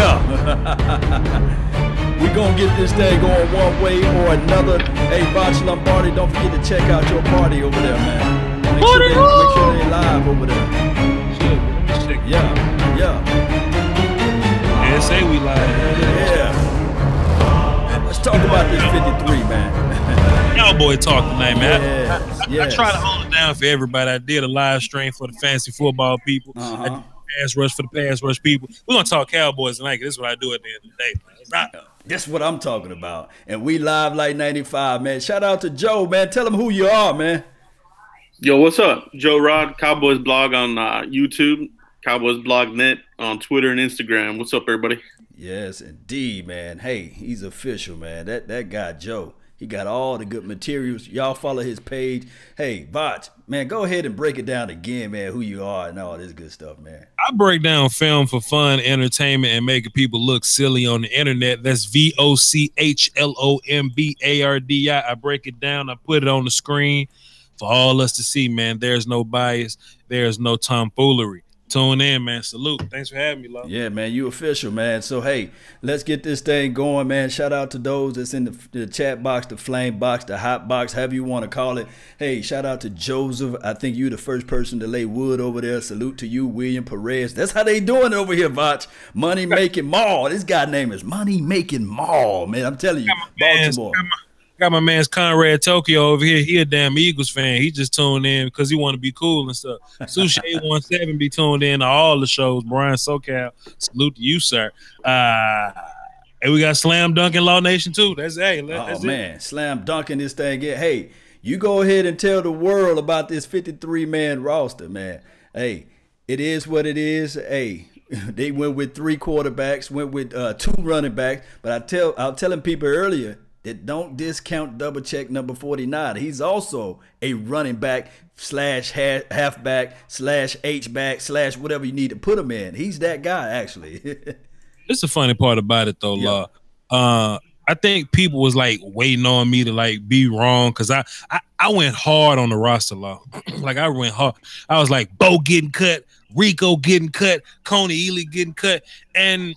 Yeah. We're going to get this thing going one way or another. Hey, Bach Lombardi, don't forget to check out your party over there, man. Make sure they live over there. Yeah, yeah. And say we live. Yeah. Let's talk about this 53, man. Cowboy talk tonight, man. Yes, I try to hold it down for everybody. I did a live stream for the fantasy football people. I did pass rush for the pass rush people. We're going to talk Cowboys tonight. This is what I do at the end of the day, man. It's not. That's what I'm talking about. And we live like 95, man. Shout out to Joe, man. Tell him who you are, man. Yo, what's up? Joe Rod, Cowboys blog on YouTube, Cowboys blog net on Twitter and Instagram. What's up, everybody? Yes, indeed, man. Hey, he's official, man. That guy, Joe, he got all the good materials. Y'all follow his page. Hey, Vach, man, go ahead and break it down again, man, who you are and all this good stuff, man. I break down film for fun, entertainment, and making people look silly on the internet. That's VOCHLOMBARDI. I break it down. I put it on the screen for all us to see, man. There's no bias. There's no tomfoolery. Tune in, man. Salute. Thanks for having me, love. Yeah, man, you official, man. So, hey, let's get this thing going, man. Shout out to those that's in the chat box, the flame box, the hot box, however you want to call it. Hey, shout out to Joseph. I think you the first person to lay wood over there. Salute to you, William Perez. That's how they doing over here, Vach. Money Making Mall. This guy name is Money Making Mall, man. I'm telling you, Baltimore. Got my man's Conrad Tokyo over here. He a damn Eagles fan. He just tuned in because he want to be cool and stuff. Sushi 817 be tuned in to all the shows. Brian SoCal, salute to you, sir. And we got Slam Dunking Law Nation too. That's man, Slam Dunking this thing. Yeah, hey, you go ahead and tell the world about this 53-man roster, man. Hey, it is what it is. Hey, they went with 3 quarterbacks, went with 2 running backs. But I was telling people earlier that don't discount double check number 49. He's also a running back slash halfback slash H-back slash whatever you need to put him in. He's that guy, actually. It's the funny part about it, though, Law. I think people was like waiting on me to like be wrong because I went hard on the roster, Law. Like I went hard. I was like, Bo getting cut, Rico getting cut, Coney Ely getting cut, and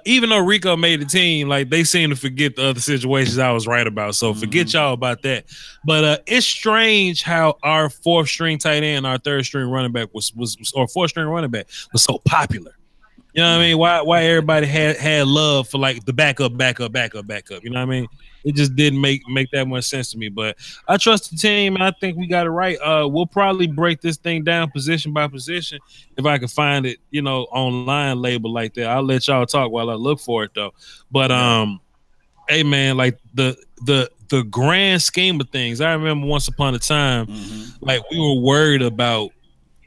even though Rico made the team, like they seem to forget the other situations I was right about. So forget y'all about that. But it's strange how our 4th string tight end, our 3rd string running back was or 4th string running back was so popular. You know what I mean? Why everybody had love for like the backup. You know what I mean? It just didn't make that much sense to me. But I trust the team, and I think we got it right. We'll probably break this thing down position by position if I can find it, you know, online label like that. I'll let y'all talk while I look for it though. But hey man, like the grand scheme of things, I remember once upon a time, like we were worried about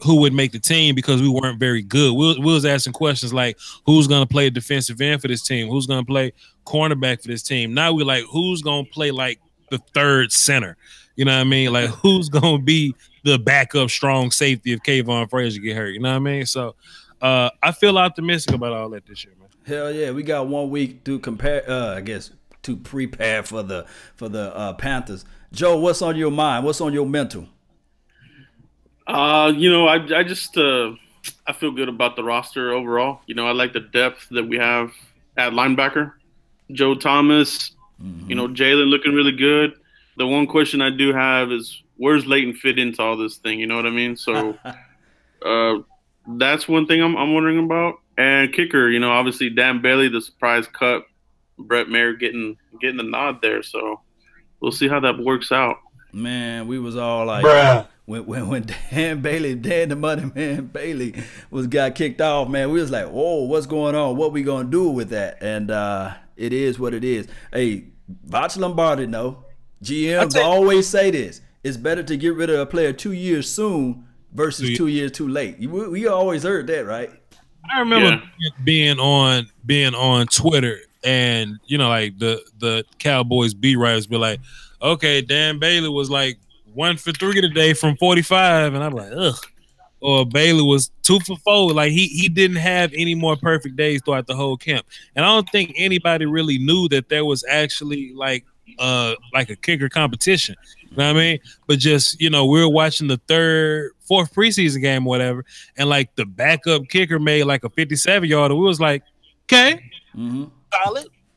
who would make the team because we weren't very good. We was asking questions like, who's going to play defensive end for this team? Who's going to play cornerback for this team? Now we're like, who's going to play like the 3rd center? You know what I mean? Like, who's going to be the backup strong safety if Kayvon Frazier get hurt? You know what I mean? So I feel optimistic about all that this year, man. Hell yeah. We got 1 week to compare, I guess, to prepare for the Panthers. Joe, what's on your mind? What's on your mental? You know, I just I feel good about the roster overall. You know, I like the depth that we have at linebacker. Joe Thomas, you know, Jalen looking really good. The one question I do have is where's Leighton fit into all this thing? You know what I mean? So that's one thing I'm wondering about. And kicker, you know, obviously Dan Bailey, the surprise cut, Brett Mayer getting the nod there. So we'll see how that works out. Man, we was all like, when Dan the Money Man Bailey got kicked off, man, we was like, whoa, what's going on? What we gonna do with that? And it is what it is. Hey, Vach Lombardi, no. GMs always say this. It's better to get rid of a player 2 years soon versus 2 years too late. We always heard that, right? I remember being on Twitter and, you know, like the Cowboys beat writers be like, okay, Dan Bailey was like 1 for 3 today from 45, and I'm like, ugh. Or Bailey was 2 for 4. Like he didn't have any more perfect days throughout the whole camp. And I don't think anybody really knew that there was actually like a kicker competition. You know what I mean? But just, you know, we were watching the 4th preseason game or whatever, and like the backup kicker made like a 57-yarder. We was like, Okay.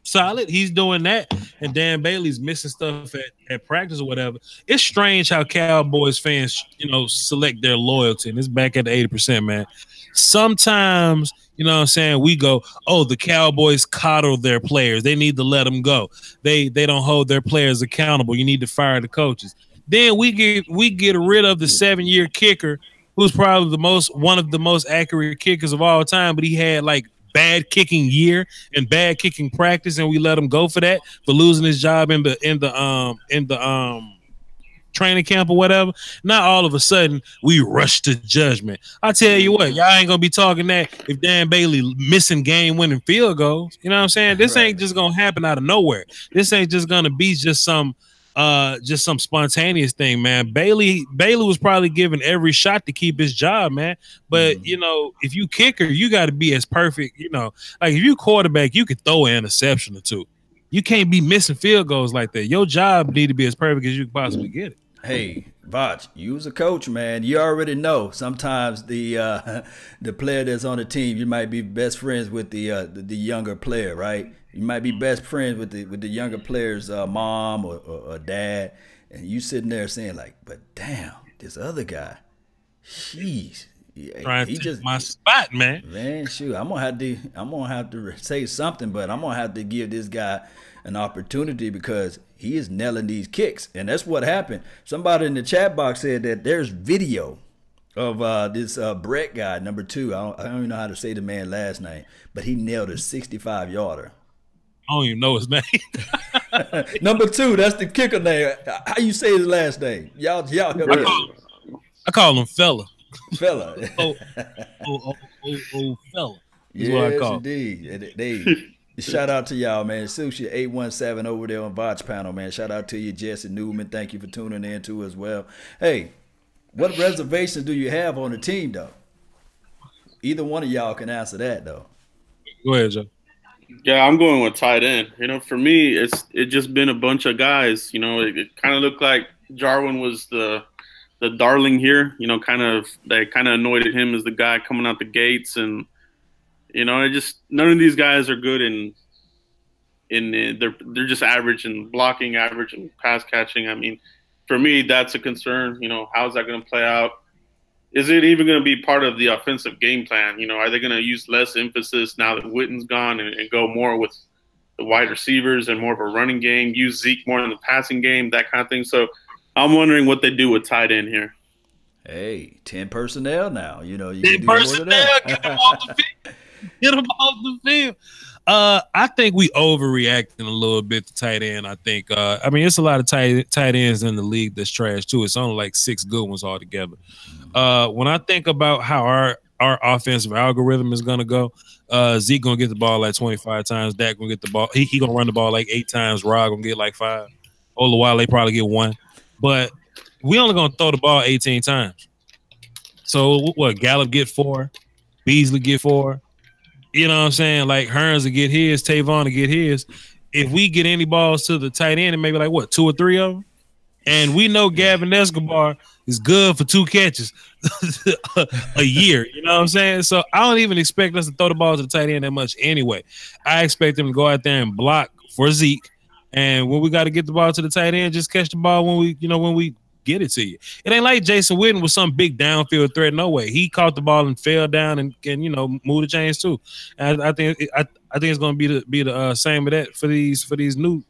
Solid. He's doing that. And Dan Bailey's missing stuff at practice or whatever. It's strange how Cowboys fans, select their loyalty. And it's back at the 80%, man. Sometimes, you know what I'm saying, we go, oh, the Cowboys coddle their players. They need to let them go. They don't hold their players accountable. You need to fire the coaches. Then we get rid of the 7-year kicker, who's probably one of the most accurate kickers of all time, but he had like bad kicking year and bad kicking practice, and we let him go for that, for losing his job in the training camp or whatever. Now all of a sudden we rush to judgment. I tell you what, y'all ain't gonna be talking that if Dan Bailey missing game-winning field goals. You know what I'm saying? This ain't just gonna happen out of nowhere. This ain't just gonna be just some spontaneous thing, man. Bailey was probably given every shot to keep his job, man. But if you kicker, you got to be as perfect. Like if you quarterback, you could throw an interception or two. You can't be missing field goals like that. Your job need to be as perfect as you can possibly get it. Hey, Vach, you was a coach, man. You already know sometimes the player that's on the team, you might be best friends with the younger player, right? You might be best friends with the younger player's mom or dad, and you sitting there saying like, but damn, this other guy, jeez. Trying to take my spot, man. Man, shoot, I'm gonna have to say something, but I'm gonna have to give this guy an opportunity because he is nailing these kicks, and that's what happened. Somebody in the chat box said that there's video of this Brett guy, number 2. I don't even know how to say the man's last name, but he nailed a 65-yarder. I don't even know his name. Number 2, that's the kicker name. How you say his last name? Y'all help me. I call him fella. Fella. oh, fella. Yes, indeed. Shout out to y'all, man. Sushi 817 over there on Vach panel, man. Shout out to you, Jesse Newman. Thank you for tuning in too as well. Hey, what reservations do you have on the team, though? Either one of y'all can answer that, though. Go ahead, Joe. Yeah, I'm going with tight end. For me, it's just been a bunch of guys. It kind of looked like Jarwin was the darling here. They kind of anointed him as the guy coming out the gates, and none of these guys are good they're just average in blocking, average in pass catching. I mean, for me, that's a concern. How's that going to play out? Is it even going to be part of the offensive game plan? Are they going to use less emphasis now that Witten's gone and go more with the wide receivers and more of a running game, use Zeke more in the passing game, that kind of thing? So I'm wondering what they do with tight end here. Hey, 10 personnel now. You 10 personnel, get them off the field. Get them off the field. I think we overreacting a little bit to tight end. I think, it's a lot of tight ends in the league that's trash too. It's only like 6 good ones altogether. When I think about how our offensive algorithm is gonna go, Zeke gonna get the ball like 25 times. Dak gonna get the ball. He gonna run the ball like 8 times. Rod gonna get like 5. Olawale probably get 1. But we only gonna throw the ball 18 times. So what? Gallup get 4. Beasley get 4. You know what I'm saying? Like Hearns will get his, Tavon will get his. If we get any balls to the tight end, and maybe like what, 2 or 3 of them, and we know Gavin Escobar is good for 2 catches a year. You know what I'm saying? So I don't even expect us to throw the ball to the tight end that much anyway. I expect them to go out there and block for Zeke, and when we got to get the ball to the tight end, just catch the ball when we get it to you. It ain't like Jason Witten was some big downfield threat. No way. He caught the ball and fell down and move the chains too. And I think it's going to be the same with that for these new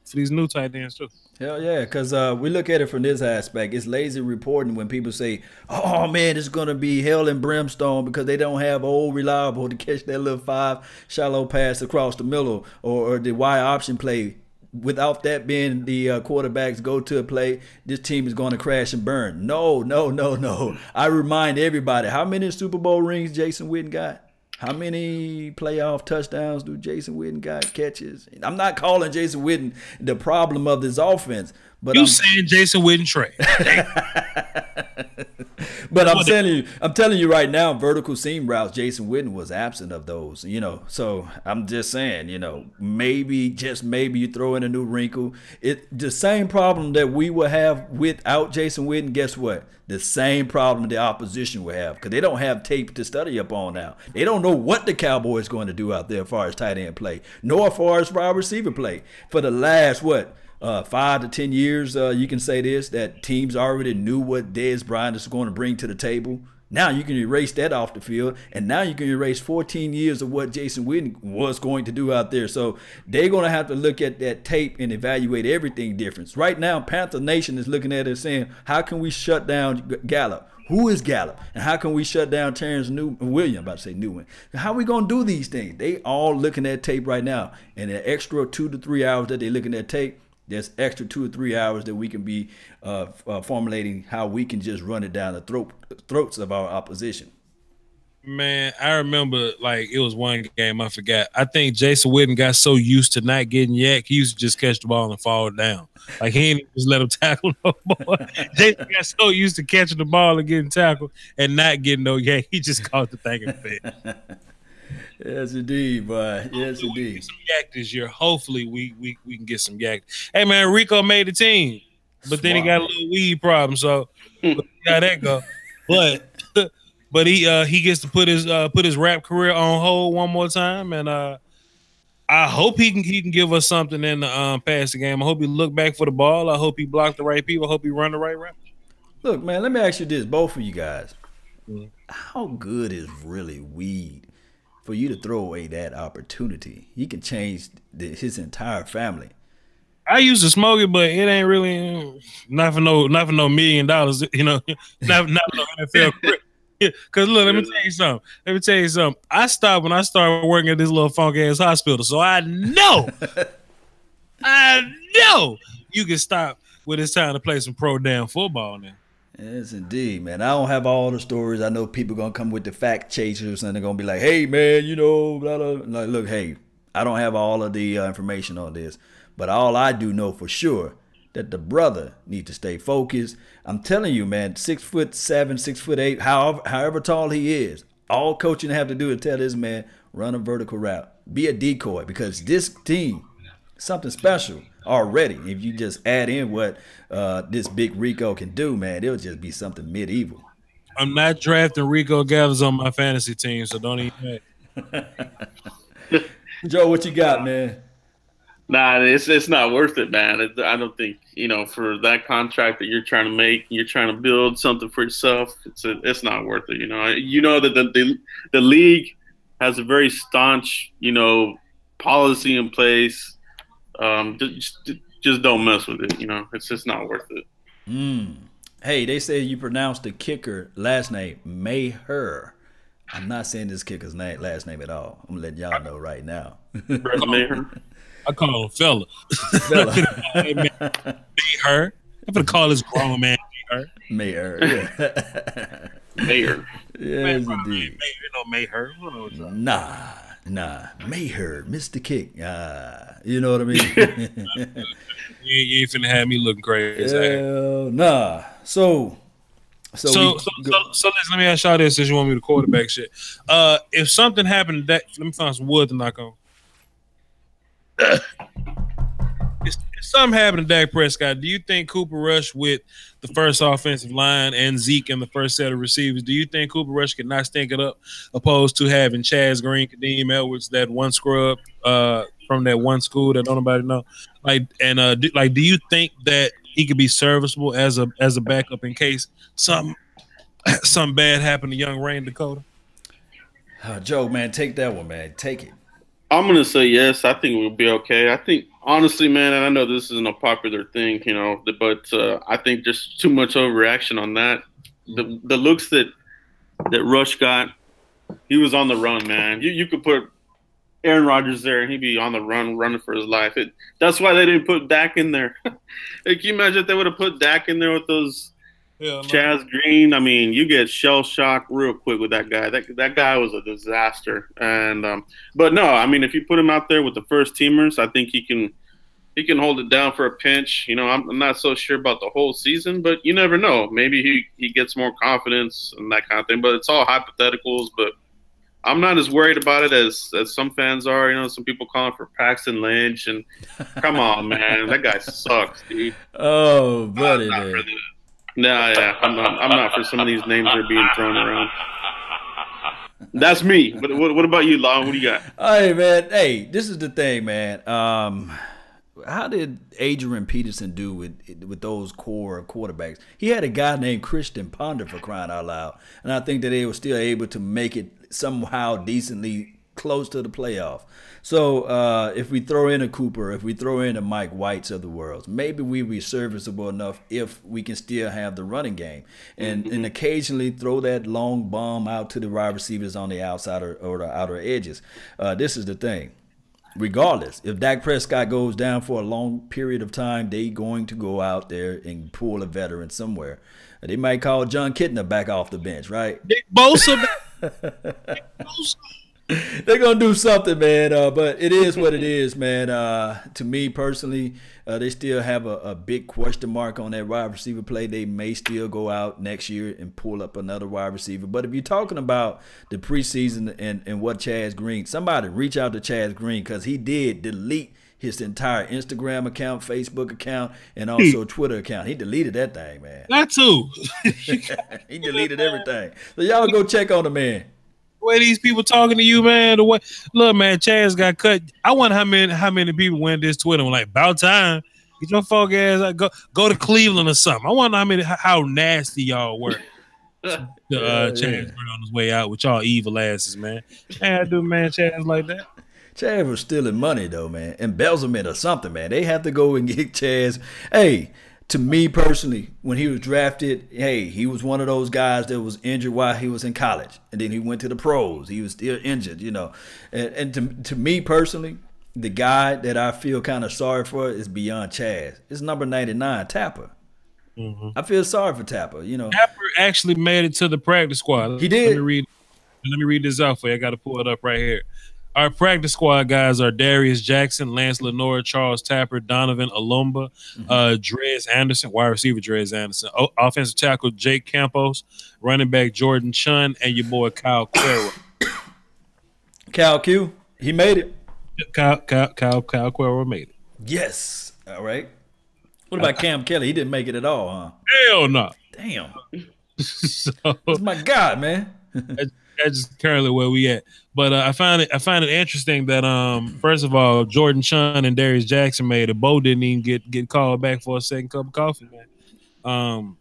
tight ends too. Hell yeah, because we look at it from this aspect. It's lazy reporting when people say, "Oh man, it's going to be hell and brimstone because they don't have old reliable to catch that little 5 shallow pass across the middle or the wide option play." Without that being the quarterback's go-to play, this team is going to crash and burn. No. I remind everybody, how many Super Bowl rings Jason Witten got? How many playoff touchdowns do Jason Witten got, catches? I'm not calling Jason Witten the problem of this offense. But saying Jason Witten trash. But I'm telling you right now, vertical seam routes, Jason Witten was absent of those, you know. So I'm just saying, you know, maybe, just maybe you throw in a new wrinkle. The same problem that we will have without Jason Witten, guess what? The same problem the opposition will have, because they don't have tape to study up on now. They don't know what the Cowboys going to do out there as far as tight end play, nor as far as wide receiver play. For the last, 5 to 10 years, you can say this, that teams already knew what Dez Bryant is going to bring to the table. Now you can erase that off the field, and now you can erase 14 years of what Jason Witten was going to do out there. So they're going to have to look at that tape and evaluate everything different. Right now, Panther Nation is looking at it saying, how can we shut down Gallup? Who is Gallup? And how can we shut down Terrence Williams? I'm about to say Newman. How are we going to do these things? They all looking at tape right now. And the extra 2 to 3 hours that they're looking at tape, there's extra 2 or 3 hours that we can be formulating how we can just run it down the throats of our opposition. Man, I remember, like, it was one game I forgot. I think Jason Witten got so used to not getting yak, he used to just catch the ball and fall down. Like, he didn't just let him tackle no more. Jason got so used to catching the ball and getting tackled and not getting no yak, he just caught the thing and fit. Yes, indeed, boy. Yes, indeed. Some yak this year. Hopefully, we can get some yak. Hey, man, Rico made the team, but then he got a little weed problem, so how that go? But he gets to put his rap career on hold one more time, and I hope he can give us something in the passing game. I hope he look back for the ball. I hope he blocked the right people. I hope he run the right route. Look, man, let me ask you this, both of you guys. How good is really weed for you to throw away that opportunity? He can change his entire family. I used to smoke it, but it ain't really not for no $1 million, you know, not for no NFL career. Because look, let me tell you something. I stopped when I started working at this little funk ass hospital, so I know you can stop when it's time to play some pro damn football now. Yes, indeed, man. I don't have all the stories. I know people going to come with the fact chasers and they're going to be like, hey, man, you know, blah, blah. Like, look, hey, I don't have all of the information on this. But all I do know for sure that the brother needs to stay focused. I'm telling you, man, 6'7", 6'8", however tall he is, all coaching have to do is tell this man, run a vertical route. Be a decoy, because this team, something special already. If you just add in what this big Rico can do, man, it'll just be something medieval. I'm not drafting Rico Gathers on my fantasy team, so don't even. Joe, what you got, man? Nah, it's not worth it, man. I don't think, you know, for that contract that you're trying to make, you're trying to build something for yourself. It's not worth it. You know that the league has a very staunch, you know, policy in place. Just don't mess with it. You know, it's just not worth it. Hey, they say you pronounce the kicker last name Maher. I'm not saying this kicker's last name at all. I'm letting y'all know right now. Maher. I call him fella. Maher. I'm gonna call this grown man Maher. Yeah. Maher. Yes, indeed. You know Maher. Nah. Maher, Mr. Kick. You know what I mean? You ain't finna have me looking crazy. Hell nah. So let me ask y'all this, since you want me to quarterback shit. If something happened that, let me find some wood to knock on. If something happened to Dak Prescott, do you think Cooper Rush with the first offensive line and Zeke in the first set of receivers, do you think Cooper Rush could not stink it up, opposed to having Chaz Green, Kadeem Edwards, that one scrub from that one school that nobody know? Do you think that he could be serviceable as a backup in case something bad happened to young Rain Dakota? Joe, man, take that one, man. Take it. I'm going to say yes. I think we'll be okay. I think, honestly, man, and I know this isn't a popular thing, you know, but I think there's too much overreaction on that. The looks that Rush got, he was on the run, man. You could put Aaron Rodgers there, and he'd be on the run, running for his life. That's why they didn't put Dak in there. Can you imagine if they would have put Dak in there with those Chaz Green? I mean, you get shell shocked real quick with that guy. That guy was a disaster. And but no, I mean, if you put him out there with the first teamers, I think he can he can hold it down for a pinch. You know, I'm not so sure about the whole season, but you never know. Maybe he gets more confidence and that kind of thing. But it's all hypotheticals. But I'm not as worried about it as some fans are. You know, some people calling for Paxton Lynch, and come on, man, that guy sucks, dude. Oh, buddy, man. Yeah, I'm not for some of these names that are being thrown around. That's me. But what about you, Lon? What do you got? Hey, man. Hey, this is the thing, man. How did Adrian Peterson do with those core quarterbacks? He had a guy named Christian Ponder, for crying out loud, and I think that they were still able to make it somehow decently close to the playoff. So if we throw in a Cooper, if we throw in a Mike Whites of the world, maybe we be serviceable enough if we can still have the running game and occasionally throw that long bomb out to the wide receivers on the outside or the outer edges. This is the thing. Regardless, if Dak Prescott goes down for a long period of time, they going to go out there and pull a veteran somewhere. They might call John Kitna back off the bench, right? Nick Bosa. Nick Bosa. They're gonna do something, man. But it is what it is, man. To me personally, they still have a big question mark on that wide receiver play. They may still go out next year and pull up another wide receiver. But if you're talking about the preseason and what Chaz Green, somebody reach out to Chaz Green, because he did delete his entire Instagram account, Facebook account, and also Twitter account. He deleted that thing, man. That too. He deleted everything. So y'all go check on the man. The way these people talking to you, man. The way, look, man, Chaz got cut. I wonder how many people went this Twitter and were like, about time. Get your fuck ass out. Go to Cleveland or something. I wonder how nasty y'all were. Chaz on his way out with y'all evil asses, man. I do, man, Chaz like that. Chaz was stealing money, though, man. Embezzlement or something, man. They have to go and get Chaz. Hey, to me personally, when he was drafted, hey, he was one of those guys that was injured while he was in college. And then he went to the pros. He was still injured, you know. And to me personally, the guy that I feel kind of sorry for is beyond Chaz. It's number 99, Tapper. I feel sorry for Tapper, you know. Tapper actually made it to the practice squad. He did. Let me read this out for you. I got to pull it up right here. Our practice squad guys are Darius Jackson, Lance Lenore, Charles Tapper, Donovan Alumba, Drez Anderson, wide receiver Drez Anderson, offensive tackle Jake Campos, running back Jordan Chun, and your boy Kyle Quero. Cal Q, he made it. Kyle Quero made it. Yes. All right. What about Cam Kelly? He didn't make it at all, huh? Hell no. Damn. So, that's my God, man. That's just currently where we at. But I find it interesting that first of all, Jordan Chun and Darius Jackson made it. Bo didn't even get called back for a second cup of coffee, man.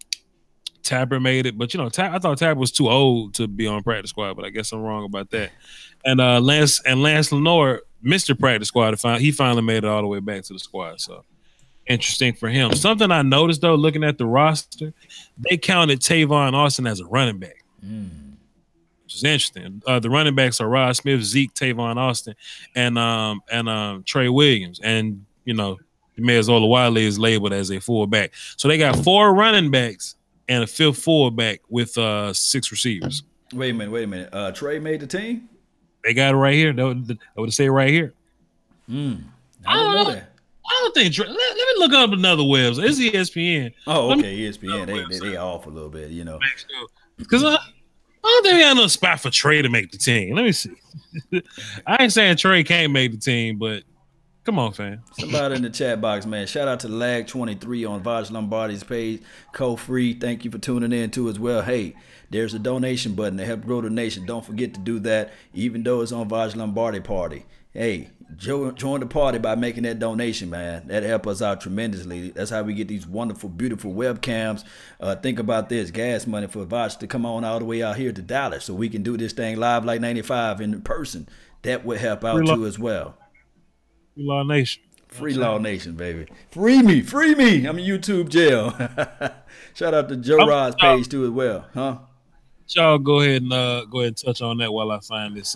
Tapper made it, but you know, I thought Tapper was too old to be on practice squad, but I guess I'm wrong about that. And Lance Lenore, Mr. Practice Squad, he finally made it all the way back to the squad. So interesting for him. Something I noticed though, looking at the roster, they counted Tavon Austin as a running back. Which is interesting. The running backs are Rod Smith, Zeke, Tavon Austin, and Trey Williams. And, you know, Jameis Olawale is labeled as a fullback. So they got 4 running backs and a 5th fullback with 6 receivers. Wait a minute. Trey made the team? They got it right here. That would say right here. I didn't know that. I don't think Trey. Let me look up another website. It's ESPN. Oh, okay, ESPN. They off a little bit, you know. Because I don't think we got no spot for Trey to make the team. Let me see. I ain't saying Trey can't make the team, but come on, fam. Somebody in the chat box, man. Shout out to Lag23 on Vaj Lombardi's page. Co-free. Thank you for tuning in too as well. Hey, there's a donation button to help grow the nation. Don't forget to do that, even though it's on Vaj Lombardi party. Hey, join the party by making that donation, man. That help us out tremendously. That's how we get these wonderful, beautiful webcams. Think about this, gas money for Vaj to come on all the way out here to Dallas so we can do this thing live like 95 in person. That would help out too as well. Free Law Nation. Free Law Nation, baby. Free me. I'm in YouTube jail. Shout out to Joe Rod's page too as well, huh? Y'all go ahead and touch on that while I find this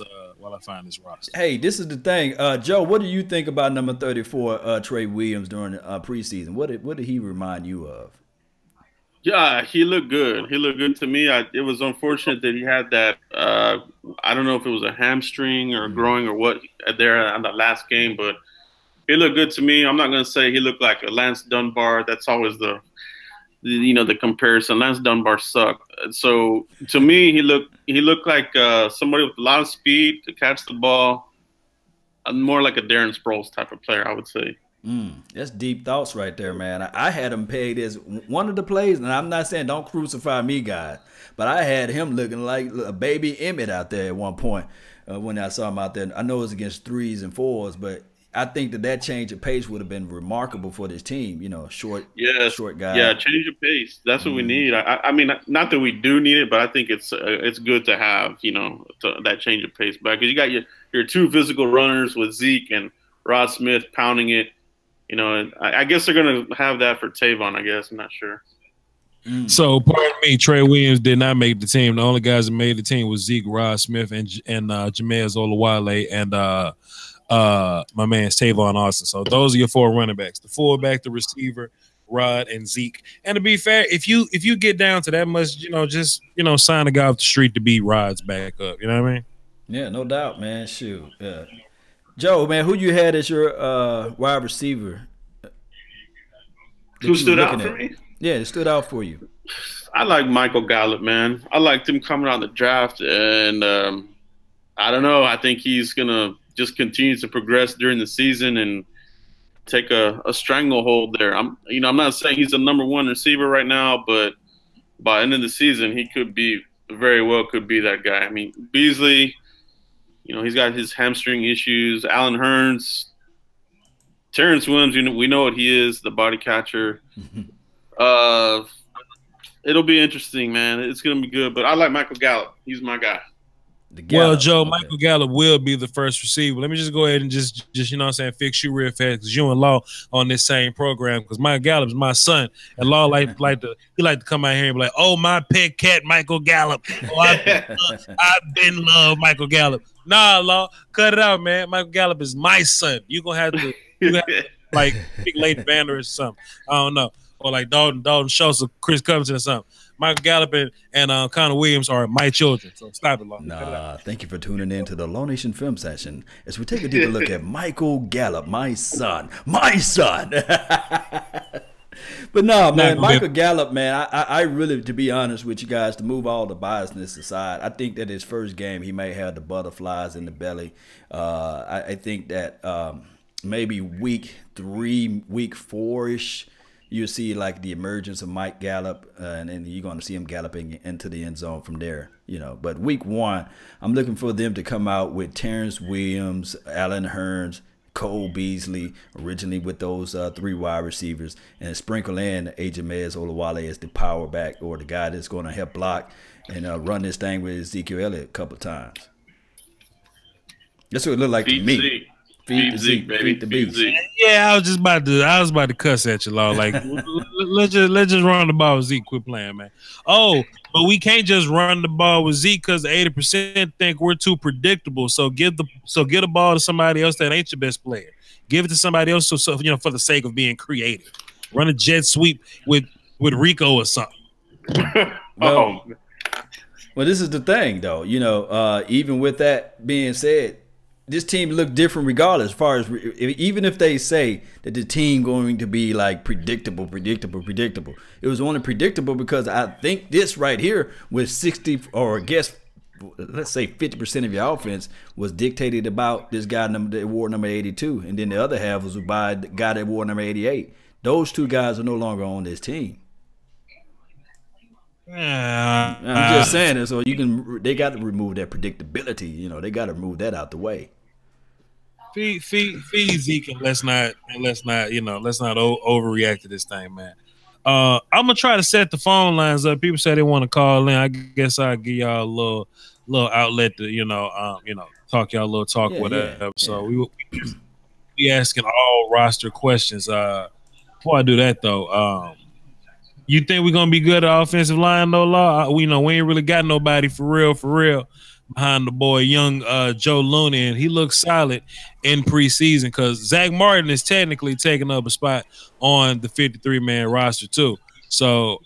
roster. Hey, this is the thing, Joe. What do you think about number 34, Trey Williams during the preseason? What did he remind you of? Yeah, he looked good. He looked good to me. It was unfortunate that he had that. I don't know if it was a hamstring or growing or what there on the last game, but He looked good to me. I'm not gonna say he looked like a Lance Dunbar. That's always the the comparison. Lance Dunbar sucked. So to me, he looked like somebody with a lot of speed to catch the ball. More like a Darren Sproles type of player, I would say. That's deep thoughts right there, man. I had him pegged as one of the plays, and I'm not saying don't crucify me, guys, but I had him looking like a baby Emmett out there at one point when I saw him out there. I know it was against 3s and 4s, but I think that change of pace would have been remarkable for this team. You know, short guy. Yeah, change of pace. That's what we need. I mean, not that we do need it, but I think it's good to have, that change of pace back. Because you got your two physical runners with Zeke and Rod Smith pounding it. And I guess they're going to have that for Tavon, I guess. I'm not sure. So, pardon me, Trey Williams did not make the team. The only guys that made the team was Zeke, Rod Smith, and Jamez Olawale, and my man Tavon Austin. So those are your 4 running backs: the fullback, the receiver, Rod, and Zeke. And to be fair, if you get down to that much, just sign a guy off the street to beat Rod's back up. You know what I mean? Yeah, no doubt, man. Shoot, yeah. Joe, man, who you had as your wide receiver? Who stood out for me? Yeah, it stood out for you. I like Michael Gallup, man. I liked him coming out of the draft, and I don't know. I think he's gonna just continue to progress during the season and take a stranglehold there. I'm not saying he's the #1 receiver right now, but by the end of the season, he could be that guy. I mean, Beasley. He's got his hamstring issues. Allen Hurns, Terrence Williams, we know what he is, the body catcher. It'll be interesting, man. It's going to be good. But I like Michael Gallup. He's my guy. Well, Joe, okay. Michael Gallup will be the first receiver. Let me just go ahead and just fix you real fast because you and Law on this same program because Michael Gallup is my son. And Law like to come out here and be like, oh, my pet cat, Michael Gallup. Oh, I've been love Michael Gallup. Nah, Law, cut it out, man. Michael Gallup is my son. You're going to have to like pick Leighton Vander or something. I don't know. Or like Dalton Schultz or Chris Covington or something. Michael Gallup and Connor Williams are my children. So stop it, Law. Nah, thank you for tuning in to the Law Nation Film Session as we take a deeper look at Michael Gallup, my son. My son. But no, man, Michael Gallup, man, I really, to be honest with you guys, to move all the biasness aside, I think that his first game he may have the butterflies in the belly. I think that maybe week 3, week 4-ish, you'll see like the emergence of Mike Gallup, and then you're going to see him galloping into the end zone from there. But week 1, I'm looking for them to come out with Terrence Williams, Allen Hurns, Cole Beasley, originally with those 3 wide receivers, and sprinkle in Jamez Olawale as the power back or the guy that's going to help block and run this thing with Ezekiel Elliott a couple times. That's what it looked like to me. Feed the Zeke, baby. Feed the beast. Yeah, I was about to cuss at you, Law. Like, let's just run the ball with Zeke. Quit playing, man. Oh, but we can't just run the ball with Zeke because 80% think we're too predictable. So get a ball to somebody else that ain't your best player. Give it to somebody else. So for the sake of being creative, run a jet sweep with Rico or something. Well, this is the thing, though. Even with that being said, this team looked different regardless, as far as even if they say that the team going to be like predictable. It was only predictable because I think this right here was 60 or I guess let's say 50% of your offense was dictated about this guy that wore number 82, and then the other half was by the guy that wore number 88. Those 2 guys are no longer on this team. I'm just saying it, so they got to remove that predictability. They got to remove that out the way. Feed Zeke and let's not overreact to this thing, man. I'm gonna try to set the phone lines up. People say they want to call in. I guess I'll give y'all a little outlet to talk y'all a little talk, whatever. Yeah. So we be asking all roster questions. Before I do that though, you think we're gonna be good at offensive line though, Law? We ain't really got nobody for real behind the boy young Joe Looney, and he looks solid in preseason because Zach Martin is technically taking up a spot on the 53-man roster too. So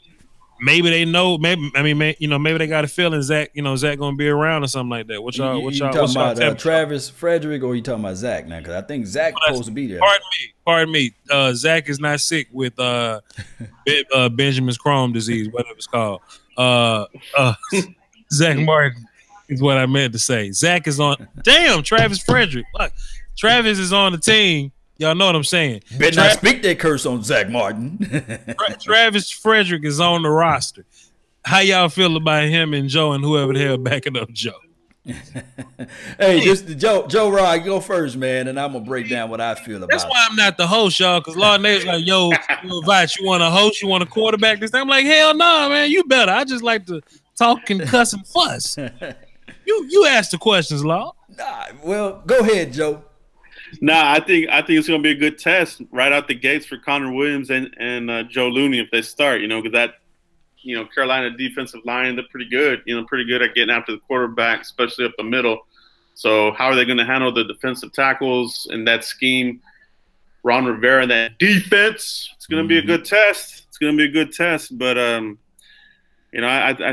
maybe they know. Maybe maybe they got a feeling Zach gonna be around or something like that. What y'all talking about Travis Frederick, or you talking about Zach now? Because I think Zach supposed to be there. Pardon me. Zach is not sick with Benjamin's Chrome disease, whatever it's called. Zach Martin is what I meant to say. Zach is on. Damn, Travis Frederick. Look, Travis is on the team. Y'all know what I'm saying. Better not speak that curse on Zach Martin. Travis Frederick is on the roster. How y'all feel about him and Joe and whoever the hell backing up Joe? Hey, just Joe Rod, go first, man, and I'm gonna break down what I feel about. That's why I'm not the host, y'all. Because Lord Nate's like, yo, you want a host? You want a quarterback this time? I'm like, hell no, man. You better. I just like to talk and cuss and fuss. You ask the questions, Law. Nah, well, go ahead, Joe. Nah, I think it's going to be a good test right out the gates for Connor Williams and Joe Looney if they start. Because that Carolina defensive line, they're pretty good. Pretty good at getting after the quarterback, especially up the middle. So how are they going to handle the defensive tackles in that scheme? Ron Rivera and that defense. It's going to be a good test. It's going to be a good test, but I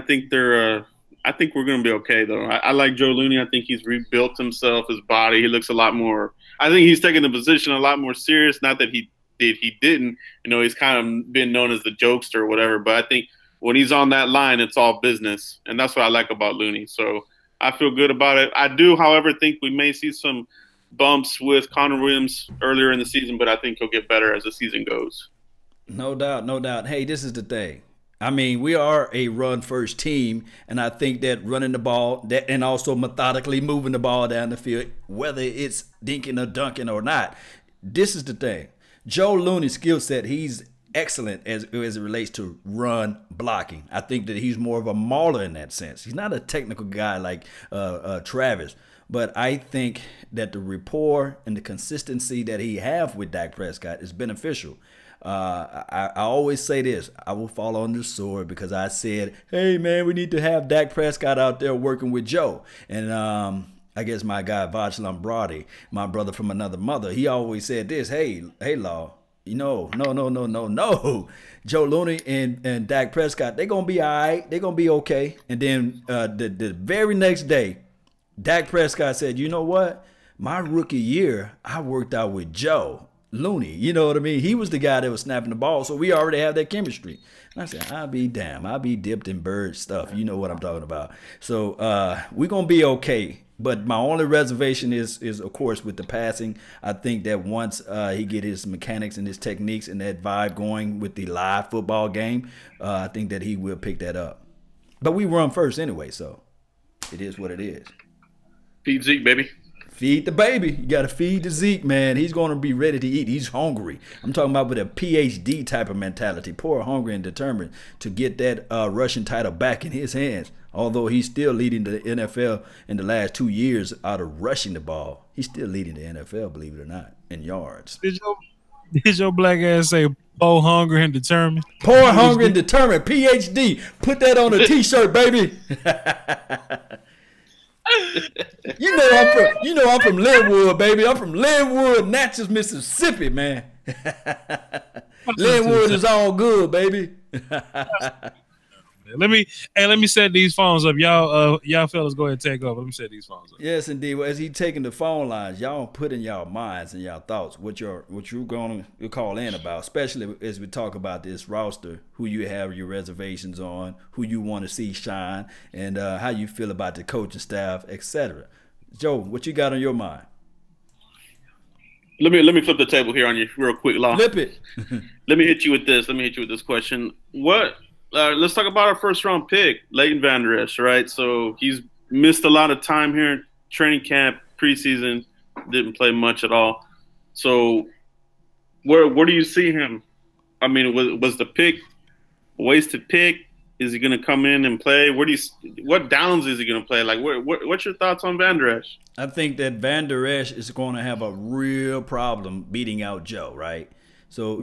think they're. I think we're going to be okay, though. I like Joe Looney. I think he's rebuilt himself, his body. He looks a lot more – I think he's taking the position a lot more serious. Not that he didn't. He's kind of been known as the jokester or whatever. But I think when he's on that line, it's all business. And that's what I like about Looney. So I feel good about it. I do, however, think we may see some bumps with Connor Williams earlier in the season, but I think he'll get better as the season goes. No doubt, no doubt. Hey, this is the thing. I mean, we are a run-first team, and I think that running the ball and also methodically moving the ball down the field, whether it's dinking or dunking or not, this is the thing. Joe Looney's skill set, he's excellent as it relates to run blocking. I think that he's more of a mauler in that sense. He's not a technical guy like Travis, but I think that the rapport and the consistency that he have with Dak Prescott is beneficial. I always say this. I will fall on the sword because I said, hey, man, we need to have Dak Prescott out there working with Joe. And I guess my guy, Vaj Lombardi, my brother from another mother, he always said this, hey, Law, no. Joe Looney and Dak Prescott, they're going to be all right. They're going to be okay. And then the very next day, Dak Prescott said, you know what? My rookie year, I worked out with Joe Looney, you know what I mean? He was the guy that was snapping the ball, so we already have that chemistry. And I said, I'll be damned. I'll be dipped in bird stuff. You know what I'm talking about. So we're going to be okay. But my only reservation is of course, with the passing. I think that once he get his mechanics and his techniques and that vibe going with the live football game, I think that he will pick that up. But we run first anyway, so it is what it is. Feed Zeke, baby. Feed the baby. You got to feed the Zeke, man. He's going to be ready to eat. He's hungry. I'm talking about with a PhD type of mentality. Poor, hungry, and determined to get that rushing title back in his hands. Although he's still leading the NFL in the last 2 years out of rushing the ball. He's still leading the NFL, believe it or not, in yards. Did your black ass say poor, hungry, and determined? Poor, hungry, and determined. PhD. Put that on a T-shirt, baby. I'm from Linwood, baby. I'm from Linwood, Natchez, Mississippi, man. Linwood is all good, baby. Let me set these phones up. Y'all fellas go ahead and take over. Let me set these phones up. Yes, indeed. Well, as he taking the phone lines, y'all put in y'all minds and y'all thoughts what you're going to call in about, especially as we talk about this roster, who you have your reservations on, who you want to see shine, and how you feel about the coaching staff, etc. Joe, what you got on your mind? Let me flip the table here on you real quick, Law. Flip it. Let me hit you with this question. Let's talk about our first-round pick, Leighton Vander Esch, right? So he's missed a lot of time here in training camp, preseason, didn't play much at all. So where do you see him? I mean, was the pick a wasted pick? Is he going to come in and play? What downs is he going to play? Like, what's your thoughts on Vander Esch? I think that Vander Esch is going to have a real problem beating out Joe, right? So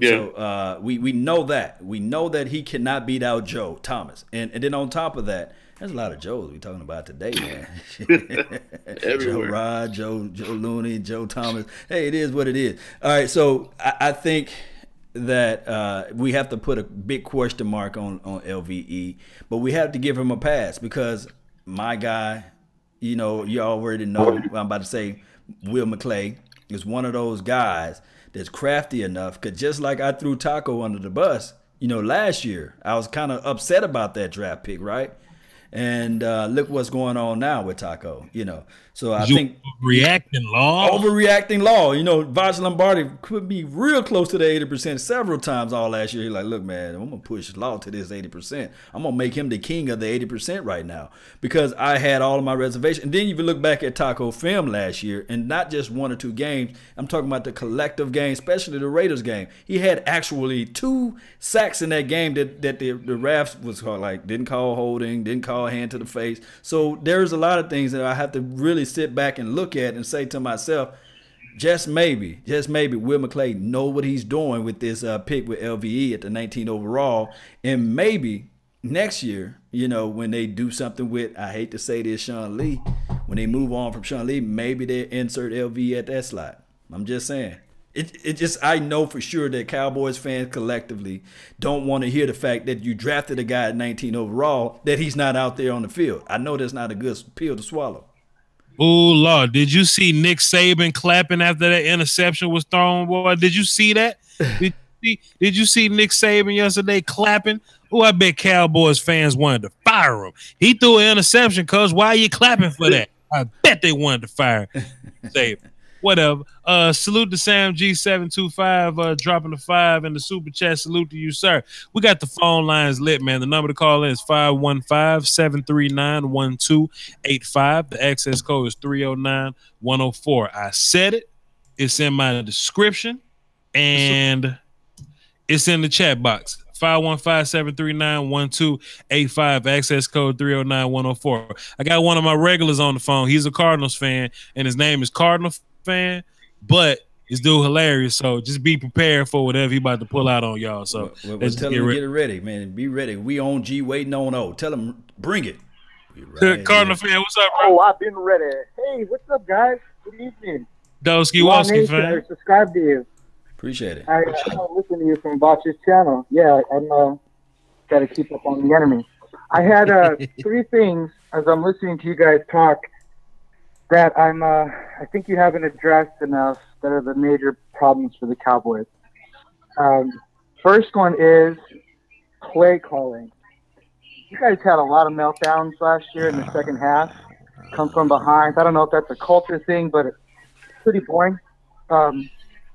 we know that. We know that he cannot beat out Joe Thomas. And then on top of that, there's a lot of Joes we're talking about today, man. Joe Rod, Joe Looney, Joe Thomas. Hey, it is what it is. All right, so I think that we have to put a big question mark on LVE, but we have to give him a pass because my guy, you already know what I'm about to say, Will McClay is one of those guys that's crafty enough. Because just like I threw Taco under the bus, last year, I was kind of upset about that draft pick, right? And look what's going on now with Taco, So I think overreacting law. Vaj Lombardi could be real close to the 80% several times all last year. He's like, look, man, I'm gonna push Law to this 80%. I'm gonna make him the king of the 80% right now because I had all of my reservations. And then you look back at Taco film last year, and not just 1 or 2 games. I'm talking about the collective game, especially the Raiders game. He had actually 2 sacks in that game that the refs was like didn't call holding, didn't call hand to the face. So there's a lot of things that I have to really sit back and look at and say to myself, just maybe Will McClay know what he's doing with this pick with LVE at the 19 overall, and maybe next year, when they do something with, I hate to say this, Sean Lee, when they move on from Sean Lee, maybe they insert LVE at that slot. I'm just saying. I know for sure that Cowboys fans collectively don't want to hear the fact that you drafted a guy at 19 overall, that he's not out there on the field. I know that's not a good pill to swallow. Oh, Lord. Did you see Nick Saban clapping after that interception was thrown, boy? Did you see that? Did you see Nick Saban yesterday clapping? Oh, I bet Cowboys fans wanted to fire him. He threw an interception, cuz. Why are you clapping for that? I bet they wanted to fire Saban. Whatever. Salute to Sam G725 dropping the 5 in the super chat. Salute to you, sir. We got the phone lines lit, man. The number to call in is 515-739-1285. The access code is 309-104. I said it. It's in my description, and it's in the chat box. 515-739-1285. Access code 309-104. I got one of my regulars on the phone. He's a Cardinals fan, and his name is Cardinal fan, but this dude hilarious. So just be prepared for whatever he about to pull out on y'all. So let's tell him to get it ready, man. Be ready. We on G waiting on O. Tell him bring it. Right Cardinal fan, what's up, bro? Oh, I've been ready. Hey, what's up, guys? Good evening. Dosky Walski fan. I subscribe to you. Appreciate it. I listen to you from Botch's channel. Yeah, I'm got to keep up on the enemy. I had 3 things as I'm listening to you guys talk that I think you haven't addressed enough that are the major problems for the Cowboys. First one is play calling. You guys had a lot of meltdowns last year in the second half. Come from behind. I don't know if that's a culture thing, but it's pretty boring.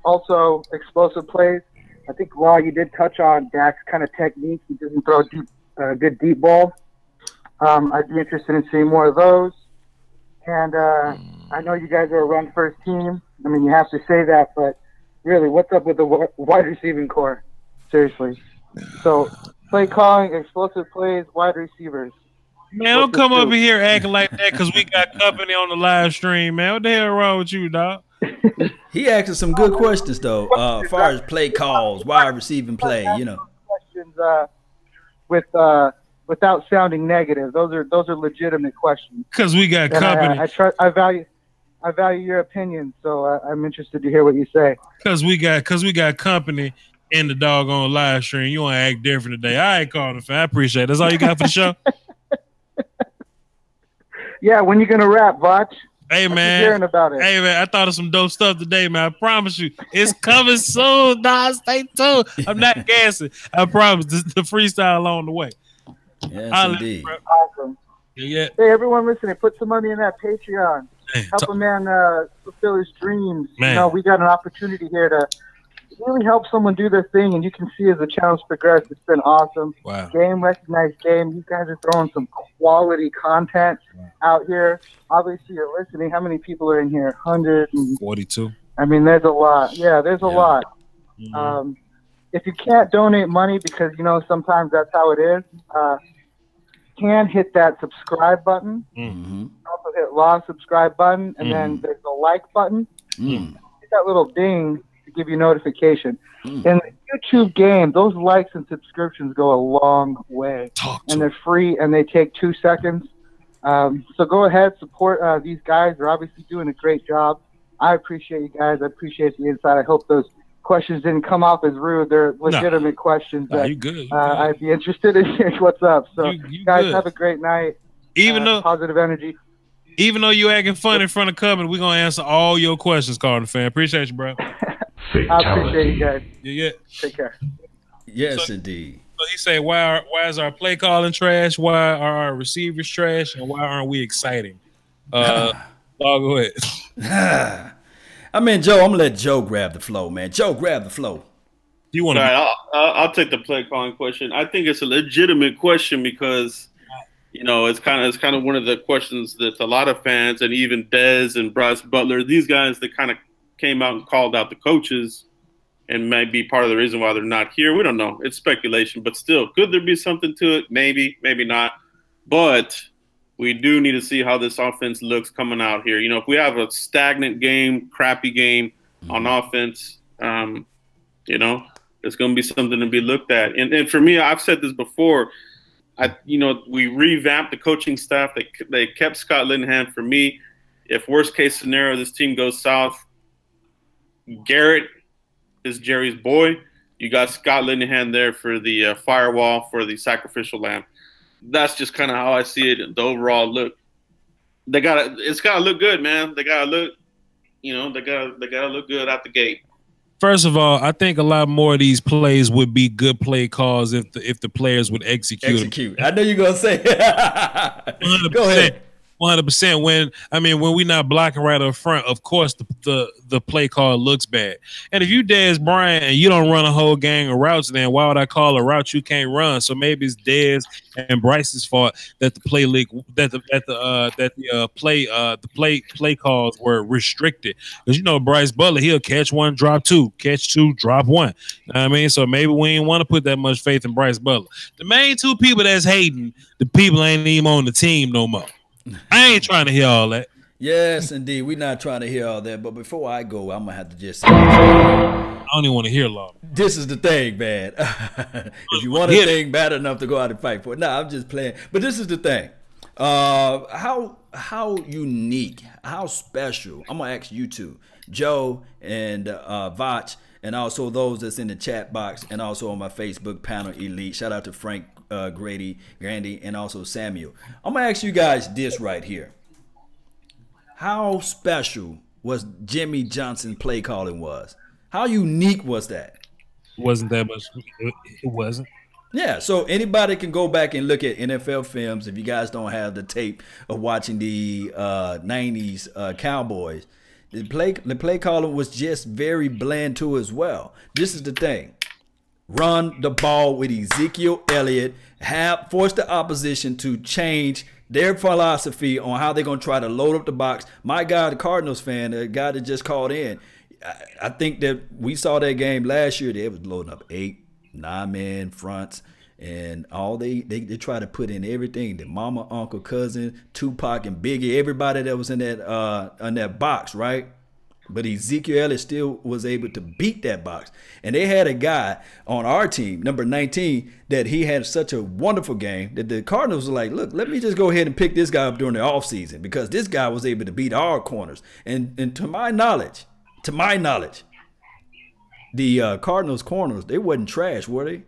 Also, explosive plays. I think, Law, you did touch on Dak's kind of technique. He doesn't throw a good deep ball. I'd be interested in seeing more of those. And I know you guys are a run-first team. I mean, you have to say that, but really, what's up with the wide receiving core? Seriously. So, play calling, explosive plays, wide receivers. Man, don't come up in here acting like that because we got company on the live stream, man. What the hell wrong with you, dog? He asking some good questions, though, as far as play calls, wide receiving play, Questions without sounding negative. Those are legitimate questions. Because we got company. I value your opinion, so I'm interested to hear what you say. Because we got company in the doggone live stream. You want to act different today. All right, Carter fan. I appreciate it. That's all you got for the show? Yeah, when you going to rap, Vach? Hey, man. Hearing about it. Hey, man, I thought of some dope stuff today, man. I promise you. It's coming soon, dog. Stay tuned. I'm not gassing. I promise. The freestyle along the way. Yes, indeed. Awesome. Yeah. Hey, everyone listening, put some money in that Patreon. Help a man fulfill his dreams. Man. We got an opportunity here to really help someone do their thing, and you can see as the challenge progresses, it's been awesome. Wow. Game, recognized game. You guys are throwing some quality content out here. Obviously, you're listening. How many people are in here? 142. I mean, there's a lot. Yeah, there's a lot. Mm-hmm. If you can't donate money, because, sometimes that's how it is, can hit that subscribe button. Mm-hmm. Also hit Law subscribe button, and then there's the like button. Hit that little ding to give you notification. In the YouTube game, those likes and subscriptions go a long way. And they're free, and they take 2 seconds. So go ahead, support these guys. They're obviously doing a great job. I appreciate you guys. I appreciate the insight. I hope those questions didn't come off as rude. They're legitimate questions that you good. I'd be interested in hearing what's up. So, you guys, good. have a great night. Even though positive energy. Even though you acting fun in front of company, we're gonna answer all your questions, Cardinal fan. Appreciate you, bro. I appreciate you guys. Yeah. Take care. Yes, indeed. So he said, why is our play calling trash? Why are our receivers trash? And why aren't we exciting? Go ahead. I mean, Joe, I'm gonna let Joe grab the flow, man. Joe, grab the flow. You want to? I'll take the play calling question. I think it's a legitimate question because, you know, it's kind of one of the questions that a lot of fans and even Dez and Bryce Butler, these guys that kind of came out and called out the coaches and might be part of the reason why they're not here. We don't know. It's speculation, but still, could there be something to it? Maybe, maybe not. But we do need to see how this offense looks coming out here. You know, if we have a stagnant game, crappy game on offense, you know, it's going to be something to be looked at. And for me, I've said this before, we revamped the coaching staff. They kept Scott Linehan. For me, if worst case scenario, this team goes south, Garrett is Jerry's boy. You got Scott Linehan there for the firewall, for the sacrificial lamb. That's just kind of how I see it. The overall look, it's got to look good, man. They got to look, they got to look good out the gate. First of all, I think a lot more of these plays would be good play calls if the players would execute. I know you're gonna say. 100%. Go ahead. 100%. When we're not blocking right up front, of course the play call looks bad. And if you Dez Bryant and you don't run a whole gang of routes, then why would I call a route you can't run? So maybe it's Dez and Bryce's fault that the play play calls were restricted. Because Bryce Butler, he'll catch one, drop two, catch two, drop one. You know what I mean? So maybe we ain't want to put that much faith in Bryce Butler. The main two people that's hating, the people ain't even on the team no more. I ain't trying to hear all that. Yes, indeed. We're not trying to hear all that. But before I go, I'm going to have to just say this. I don't even want to hear law. This is the thing, man. If you want a thing bad enough to go out and fight for it. No, I'm just playing. But this is the thing. How unique, how special. I'm going to ask you two, Joe and Vach, and also those that's in the chat box and also on my Facebook panel, Elite. Shout out to Frank Grady, and also Samuel. I'm going to ask you guys this right here. How special was Jimmy Johnson's play calling was? How unique was that? Wasn't that much. It wasn't. Yeah, so anybody can go back and look at NFL films if you guys don't have the tape of watching the 90s Cowboys. The play calling was just very bland too as well. This is the thing. Run the ball with Ezekiel Elliott, force the opposition to change their philosophy on how they're going to try to load up the box. My guy, the Cardinals fan, the guy that just called in, I think that we saw that game last year. They was loading up 8, 9-man fronts, and all they try to put in everything. The mama, uncle, cousin, Tupac, and Biggie, everybody that was in that box, right? But Ezekiel Elliott still was able to beat that box. And they had a guy on our team, number 19, that he had such a wonderful game that the Cardinals were like, look, let me just go ahead and pick this guy up during the offseason because this guy was able to beat our corners. And to my knowledge, the Cardinals corners, they wasn't trash, were they?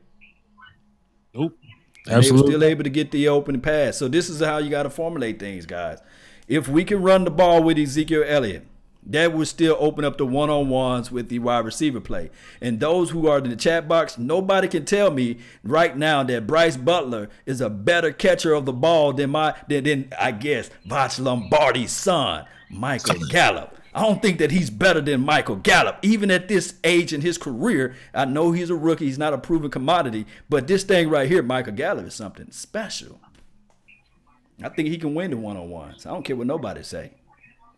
Nope. And they were still able to get the open pass. So this is how you got to formulate things, guys. If we can run the ball with Ezekiel Elliott, that would still open up the one-on-ones with the wide receiver play. And those who are in the chat box, nobody can tell me right now that Bryce Butler is a better catcher of the ball than I guess Vach Lombardi's son, Michael Gallup. I don't think that he's better than Michael Gallup, even at this age in his career. I know he's a rookie. He's not a proven commodity. But this thing right here, Michael Gallup, is something special. I think he can win the one-on-ones. I don't care what nobody say.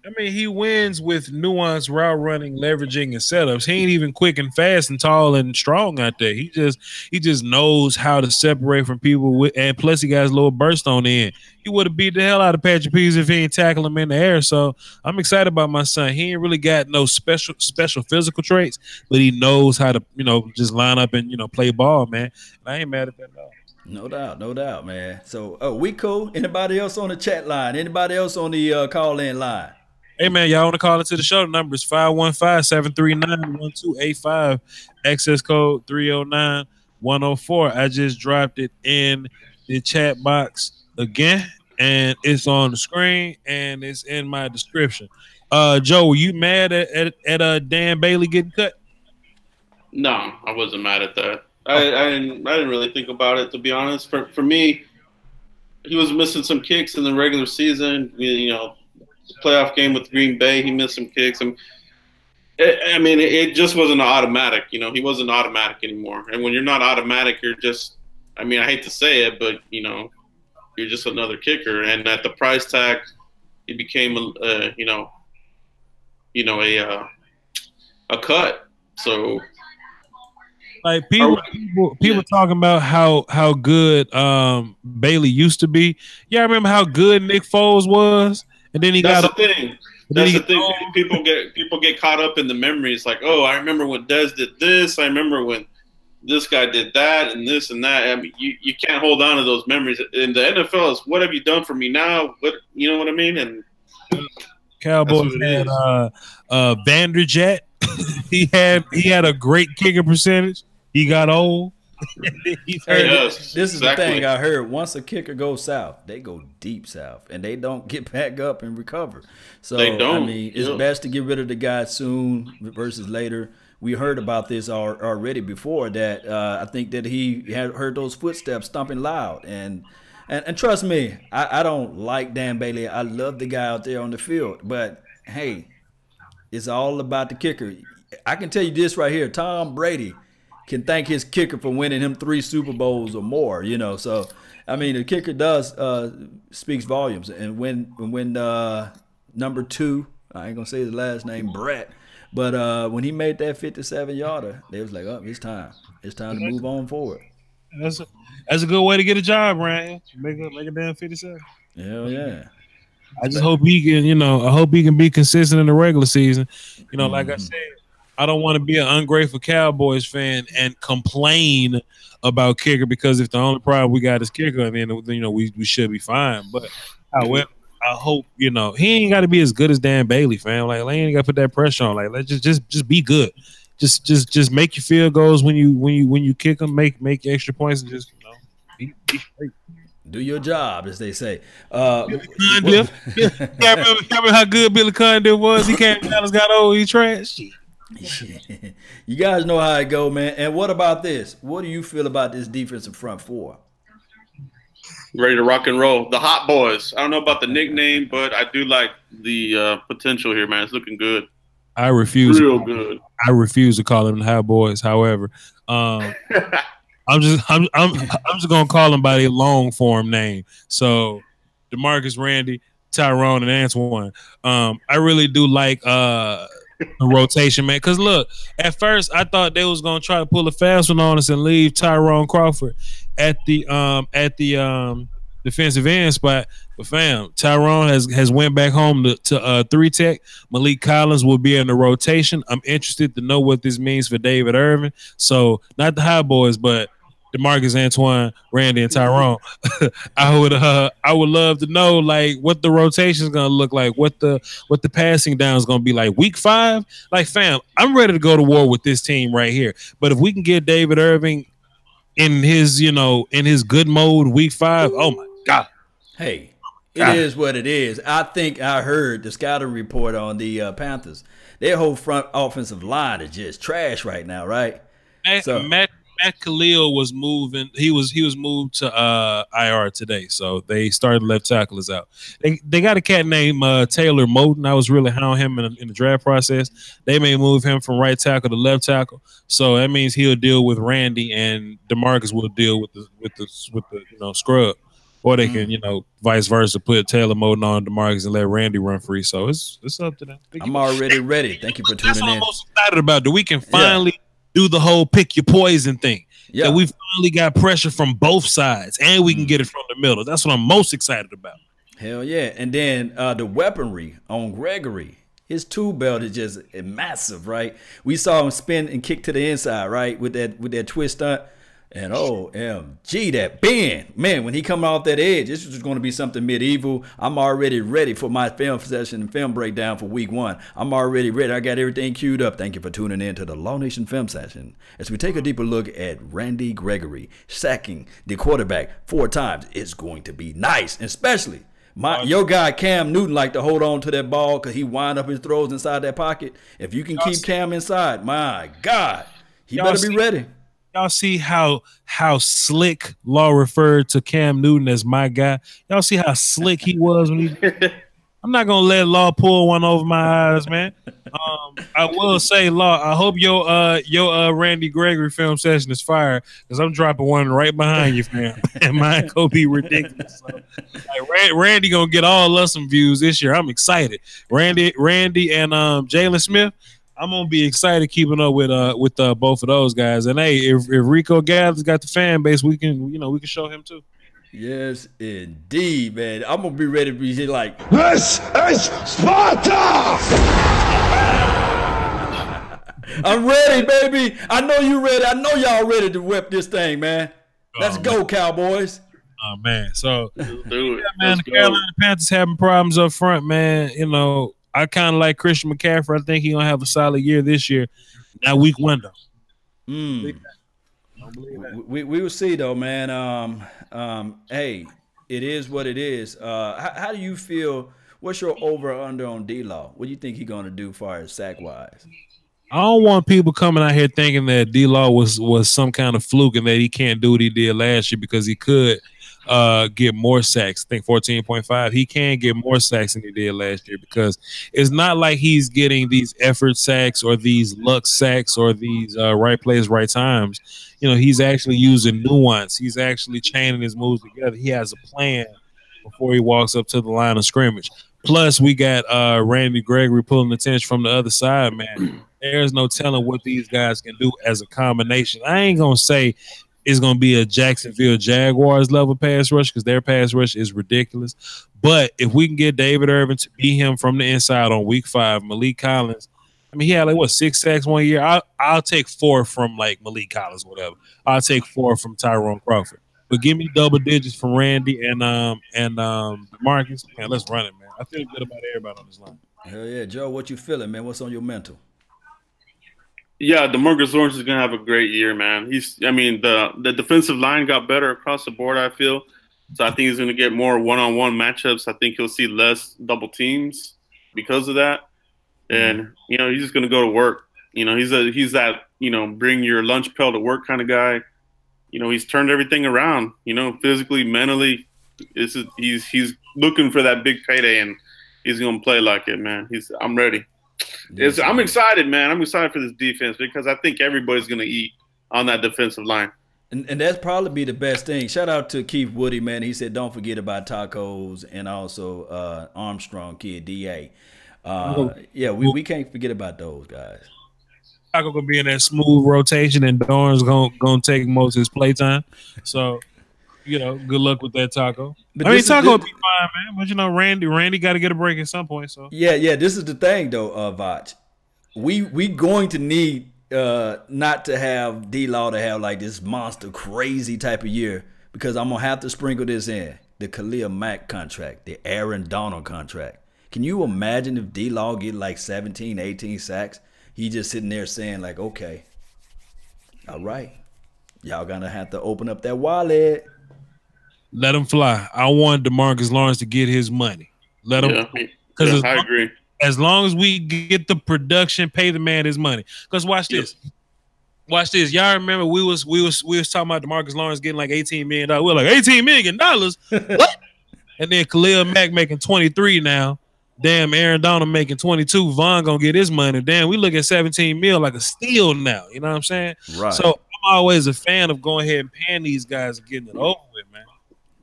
I mean, he wins with nuanced route running, leveraging, and setups. He ain't even quick and fast and tall and strong out there. He just knows how to separate from people, and plus he got his little burst on the end. He would have beat the hell out of Patrick Pease if he ain't tackle him in the air. So I'm excited about my son. He ain't really got no special physical traits, but he knows how to, just line up and, play ball, man. And I ain't mad at that at all. No doubt, man. So, we cool. Anybody else on the chat line? Anybody else on the call-in line? Hey, man, y'all want to call into the show? The number is 515-739-1285. Access code 309-104. I just dropped it in the chat box again, and it's on the screen, and it's in my description. Joe, were you mad at Dan Bailey getting cut? No, I wasn't mad at that. I didn't really think about it, to be honest. For me, he was missing some kicks in the regular season. You know, playoff game with Green Bay, he missed some kicks. It just wasn't automatic. You know, he wasn't automatic anymore. And when you're not automatic, you're just, I hate to say it, but, you know, you're just another kicker. And at the price tag, he became, a cut. So, like people talking about how good Bailey used to be. Yeah, I remember how good Nick Foles was, and then That's the thing. People get caught up in the memories. Like, oh, I remember when Dez did this. I remember when this guy did that and this and that. I mean, you can't hold on to those memories. In the NFL, is what have you done for me now? What, you know what I mean? And Cowboys had Vanderjet. he had a great kicking percentage. He got old. This is the thing I heard. Once a kicker goes south, they go deep south, and they don't get back up and recover. So they don't. I mean, it's best to get rid of the guy soon versus later. We heard about this already before that. I think that he had heard those footsteps stomping loud, and trust me, I don't like Dan Bailey. I love the guy out there on the field, but hey, it's all about the kicker. I can tell you this right here: Tom Brady can thank his kicker for winning him 3 Super Bowls or more, you know. So, I mean, the kicker does speaks volumes. And when number 2, I ain't gonna say his last name, Brett, but when he made that 57-yarder, they was like, oh, it's time. It's time to move on forward. That's a good way to get a job, Ryan. Make a damn 57. Hell yeah. I just hope he can, I hope he can be consistent in the regular season. You know, like I said, I don't want to be an ungrateful Cowboys fan and complain about kicker, because if the only problem we got is kicker, then we should be fine. But however, I hope he ain't got to be as good as Dan Bailey, fam. Like, they ain't got to put that pressure on. Like, let's just be good. Just make your field goals when you kick them. Make extra points and just be straight. Do your job, as they say. Billy Condiff. Remember how good Billy Condiff was? He came down and got old. He trash. You guys know how it go, man. And what about this? What do you feel about this defensive front four? Ready to rock and roll. The Hot Boys. I don't know about the nickname, but I do like the potential here, man. It's looking good. I refuse. Real good. I refuse to call them the Hot Boys. However, I'm just gonna call them by their long form name. So, DeMarcus, Randy, Tyrone, and Antoine. I really do like the rotation, man. Because look, at first I thought they was gonna try to pull a fast one on us and leave Tyrone Crawford at the defensive end spot. But fam, Tyrone has went back home to 3-tech. Malik Collins will be in the rotation. I'm interested to know what this means for David Irvin. So not the High Boys, but DeMarcus, Antoine, Randy, and Tyrone. I would love to know like what the rotation is gonna look like, what the passing down is gonna be like. Week 5, like fam, I'm ready to go to war with this team right here. But if we can get David Irving in his good mode week 5, oh my God. Hey, it is what it is. I think I heard the scouting report on the Panthers. Their whole front offensive line is just trash right now, right? Matt Khalil was moving. He was moved to IR today, so they started left tacklers out. They got a cat named Taylor Moton. I was really high on him in the draft process. They may move him from right tackle to left tackle, so that means he'll deal with Randy, and DeMarcus will deal with the scrub. Or they can, vice versa, put Taylor Moton on DeMarcus and let Randy run free. So it's up to them. I'm already ready. Thank you for tuning in. That's what I'm most excited about. That we can finally do the whole pick your poison thing. Yeah. That we finally got pressure from both sides, and we can get it from the middle. That's what I'm most excited about. Hell yeah. And then the weaponry on Gregory. His tool belt is just massive, right? We saw him spin and kick to the inside, right, with that twist stunt. And OMG, that Ben, man, when he come off that edge, this is going to be something medieval. I'm already ready for my film session and film breakdown for week 1. I'm already ready. I got everything queued up. Thank you for tuning in to the Law Nation Film Session as we take a deeper look at Randy Gregory sacking the quarterback 4 times. It's going to be nice, especially your guy Cam Newton like to hold on to that ball because he wind up his throws inside that pocket. If you can keep Cam inside, my God, he better be ready. Y'all see how slick Law referred to Cam Newton as my guy? Y'all see how slick he was when he I'm not gonna let Law pull one over my eyes, man. I will say, Law, I hope your Randy Gregory film session is fire because I'm dropping one right behind you, fam. And mine gonna be ridiculous. So, like, Randy gonna get all us some views this year. I'm excited. Randy and Jalen Smith. I'm gonna be excited keeping up with both of those guys. And hey, if Rico Gathers got the fan base, we can show him too. Yes, indeed, man. I'm gonna be ready to be like, this is Sparta. I'm ready, baby. I know you ready. I know y'all ready to whip this thing, man. Let's go, Cowboys. Oh man, so do it. Yeah, man, the Carolina Panthers having problems up front, man. You know, I kind of like Christian McCaffrey. I think he's gonna have a solid year this year. Now week 1 though. We will see though, man. Hey, it is what it is. How do you feel? What's your over or under on D-Law? What do you think he's gonna do as far as sack wise? I don't want people coming out here thinking that D-Law was some kind of fluke and that he can't do what he did last year because he could get more sacks. I think 14.5. He can get more sacks than he did last year because it's not like he's getting these effort sacks or these luck sacks or these right plays, right times. You know, he's actually using nuance. He's actually chaining his moves together. He has a plan before he walks up to the line of scrimmage. Plus, we got Randy Gregory pulling the tension from the other side, man. There's no telling what these guys can do as a combination. I ain't going to say it's going to be a Jacksonville Jaguars level pass rush because their pass rush is ridiculous. But if we can get David Irvin to beat him from the inside on week 5, Malik Collins, I mean, he had like, 6 sacks one year? I'll take 4 from like Malik Collins, whatever. I'll take 4 from Tyrone Crawford. But give me double digits from Randy and Marcus. Man, let's run it, man. I feel good about everybody on this line. Hell yeah, Joe. What you feeling, man? What's on your mental? Yeah, DeMarcus Lawrence is gonna have a great year, man. The defensive line got better across the board, I feel. So I think he's gonna get more one-on-one matchups. I think he'll see less double teams because of that. And he's just gonna go to work. He's that bring your lunch pail to work kind of guy. He's turned everything around. Physically, mentally, he's looking for that big payday, and he's gonna play like it, man. I'm ready. I'm excited, man. I'm excited for this defense because I think everybody's going to eat on that defensive line. And that's probably be the best thing. Shout out to Keith Woody, man. He said, don't forget about tacos and also Armstrong kid, DA. Yeah, we can't forget about those guys. Taco going to be in that smooth rotation, and Dorn's going to take most of his playtime. So, good luck with that Taco. But Taco will be fine, man. But Randy got to get a break at some point. So yeah. This is the thing, though, Vach. We going to need not to have D-Law to have like this monster crazy type of year because I'm gonna have to sprinkle this in the Khalil Mack contract, the Aaron Donald contract. Can you imagine if D-Law get like 17, 18 sacks? He just sitting there saying like, okay, all right, y'all gonna have to open up that wallet. Let him fly. I want DeMarcus Lawrence to get his money. Let him. I agree. As long as we get the production, pay the man his money. Because watch this. Watch this. Y'all remember we was talking about DeMarcus Lawrence getting like $18 million. We were like, $18 million? What? And then Khalil Mack making 23 now. Damn, Aaron Donald making 22. Vaughn gonna get his money. Damn, we look at 17 mil like a steal now. You know what I'm saying? Right. So I'm always a fan of going ahead and paying these guys and getting it over with, man.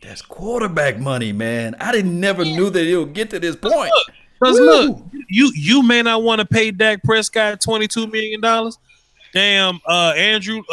That's quarterback money, man. I never knew that it would get to this point. Because look, you may not want to pay Dak Prescott $22 million. Damn, not Andrew.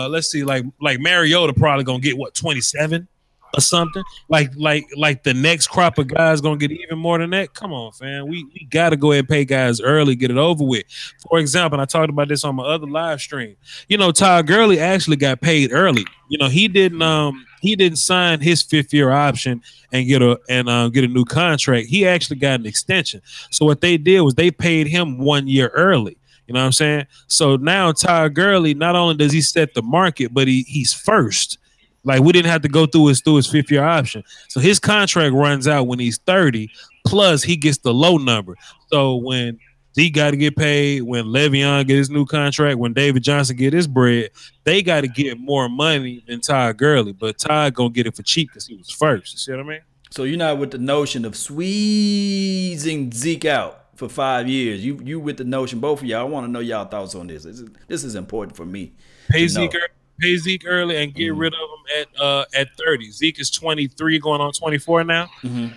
Let's see, like Mariota probably gonna get what, 27? or something. Like the next crop of guys gonna get even more than that. Come on, fam. We gotta go ahead and pay guys early, get it over with. For example, and I talked about this on my other live stream. You know, Todd Gurley actually got paid early. You know, he didn't sign his 5th-year option and get a new contract. He actually got an extension. So what they did was they paid him 1 year early. You know what I'm saying? So now Todd Gurley, not only does he set the market, but he's first. Like, we didn't have to go through his 5th-year option. So his contract runs out when he's 30, plus he gets the low number. So when Zeke got to get paid, when Le'Veon get his new contract, when David Johnson get his bread, they got to get more money than Todd Gurley. But Todd going to get it for cheap because he was first. You see what I mean? So you're not with the notion of squeezing Zeke out for 5 years. You with the notion, both of y'all. I want to know y'all thoughts on this. This is important for me. Pay Zeke early and get rid of him at 30. Zeke is 23, going on 24 now. Mm-hmm.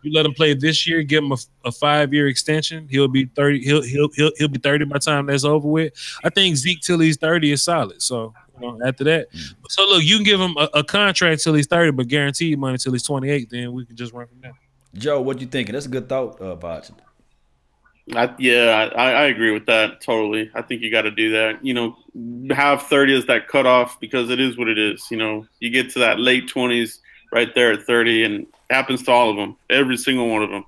You let him play this year, give him a 5-year extension. He'll be 30. He'll be 30 by the time that's over with. I think Zeke till he's 30 is solid. So after that, so look, you can give him a contract till he's 30, but guaranteed money till he's 28. Then we can just run from there. Joe, what you thinking? That's a good thought, Botch. I agree with that totally. I think you got to do that. You know, have 30 as that cutoff because it is what it is. You know, you get to that late 20s right there at 30, and it happens to all of them, every single one of them.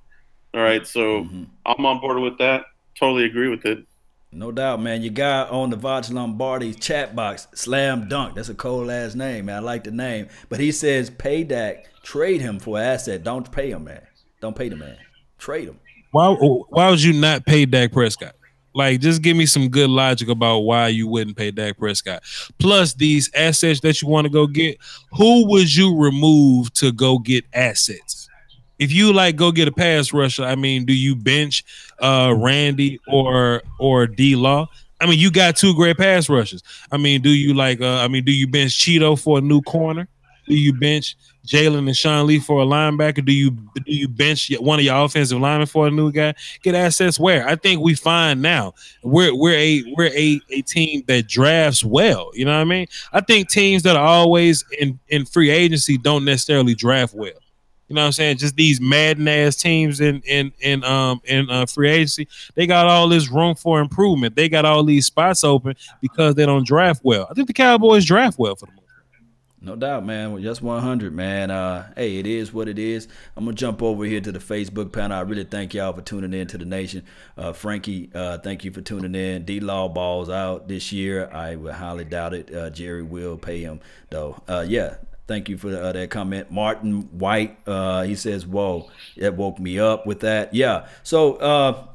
All right, so I'm on board with that. Totally agree with it. No doubt, man. Your guy on the Voch Lombardi chat box, Slam Dunk. That's a cold ass name, man. I like the name. But he says, pay Dak, trade him for an asset. Don't pay him, man. Don't pay the man. Trade him. Why would you not pay Dak Prescott? Like, just give me some good logic about why you wouldn't pay Dak Prescott. Plus, these assets that you want to go get, who would you remove to go get assets? If you go get a pass rusher, I mean, do you bench Randy or D-Law? I mean, you got 2 great pass rushers. I mean, do you do you bench Cheeto for a new corner? Do you bench Jalen and Sean Lee for a linebacker? Do you bench one of your offensive linemen for a new guy? Get assets where? I think we find now we're a team that drafts well. You know what I mean? I think teams that are always in free agency don't necessarily draft well. You know what I'm saying? Just these madden ass teams in free agency, they got all this room for improvement. They got all these spots open because they don't draft well. I think the Cowboys draft well for the most. No doubt, man. Well, just 100, man. Hey, it is what it is. I'm going to jump over here to the Facebook panel. I really thank y'all for tuning in to the nation. Frankie, thank you for tuning in. D-Law balls out this year. I would highly doubt it. Jerry will pay him, though. Yeah, thank you for that comment. Martin White, he says, whoa, that woke me up with that. Yeah, so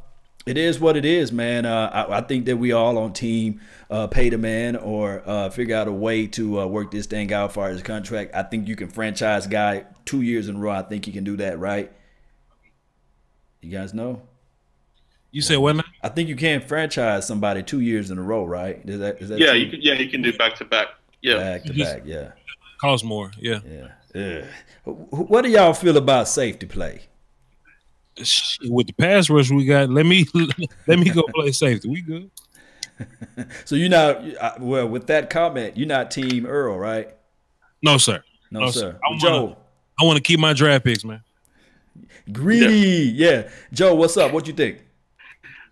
it is what it is, man. I think that we all on team pay the man or figure out a way to work this thing out as far as his contract. I think you can franchise guy 2 years in a row. I think you can do that, right? You guys know? You said what now? I think you can franchise somebody 2 years in a row, right? Is that yeah, true? you can do back to back. Yeah. Back to back, yeah. Costs more, yeah. Yeah. What do y'all feel about safety play? With the pass rush we got, let me go play safety. We good. So you're not with that comment, you're not Team Earl, right? No, sir. No, sir. Joe, I want to keep my draft picks, man. Greedy, yeah. Joe, what's up? What you think?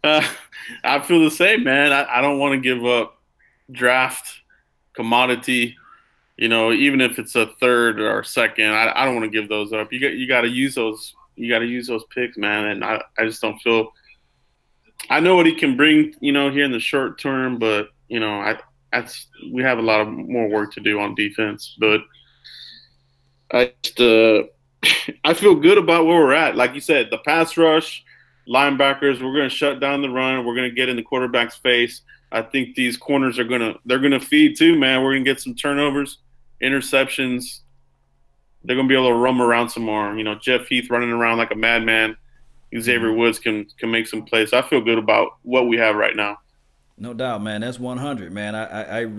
I feel the same, man. I don't want to give up draft commodity. You know, even if it's a third or second, I don't want to give those up. You got to use those. You got to use those picks, man. And I just don't feel. I know what he can bring, you know, here in the short term, but you know, we have a lot of more work to do on defense. But I feel good about where we're at. Like you said, the pass rush, linebackers, we're going to shut down the run. We're going to get in the quarterback's face. I think these corners they're going to feed too, man. We're going to get some turnovers, interceptions. They're going to be able to roam around some more. You know, Jeff Heath running around like a madman. Xavier Woods can make some plays. I feel good about what we have right now. No doubt, man. That's 100, man. I'm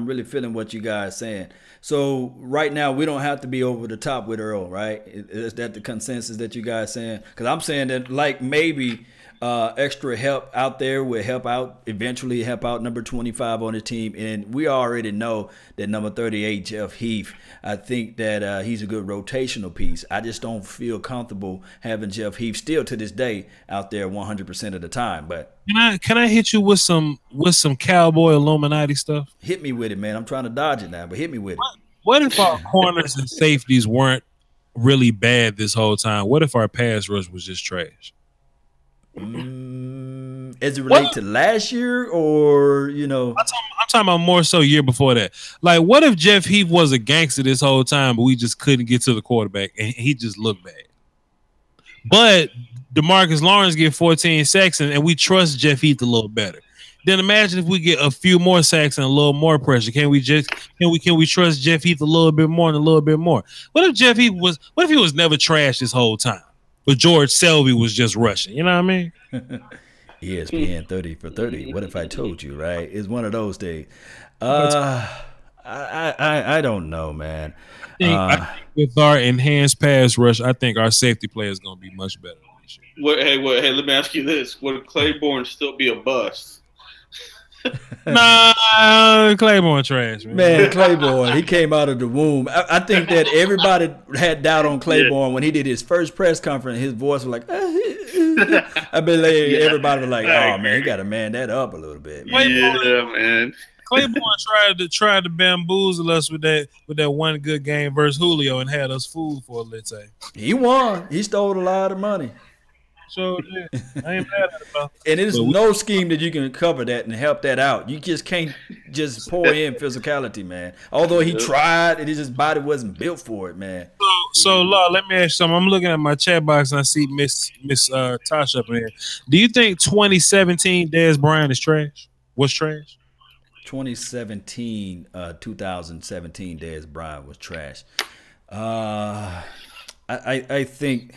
really feeling what you guys saying. So right now we don't have to be over the top with Earl, right? Is that the consensus that you guys saying? Because I'm saying that like maybe extra help out there will eventually help out number 25 on the team. And we already know that number 38, Jeff Heath, I think that he's a good rotational piece. I just don't feel comfortable having Jeff Heath still to this day out there 100% of the time. But can I hit you with some Cowboy Illuminati stuff? Hit me with it, man. I'm trying to dodge it now, but hit me with it. What if our corners and safeties weren't really bad this whole time? What if our pass rush was just trash? As it relate to last year, or I'm talking about more so year before that. Like, what if Jeff Heath was a gangster this whole time, but we just couldn't get to the quarterback and he just looked bad? But DeMarcus Lawrence get 14 sacks and we trust Jeff Heath a little better. Then imagine if we get a few more sacks and a little more pressure. Can we trust Jeff Heath a little bit more and a little bit more? What if he was never trash this whole time? But George Selby was just rushing. You know what I mean? ESPN 30 for 30. What if I told you, right? It's one of those days. I don't know, man. I think with our enhanced pass rush, I think our safety play is going to be much better this year. Hey, let me ask you this. Would Claiborne still be a bust? Nah, Claiborne trash, man. Claiborne, he came out of the womb. I think that everybody had doubt on Claiborne when he did his first press conference. His voice was like, I believe everybody was like, oh man, he got to man that up a little bit. Man. Claiborne tried to bamboozle us with that one good game versus Julio and had us fooled for a little time. He won. He stole a lot of money. So yeah, I ain't mad at it, bro. And there's no scheme that you can cover that and help that out. You just can't just pour in physicality, man. Although he tried, and his body wasn't built for it, man. So Law, let me ask you something. I'm looking at my chat box and I see Miss Tasha up in here. Do you think 2017 Dez Bryant is trash? Was trash? 2017, 2017 Dez Bryant was trash. I think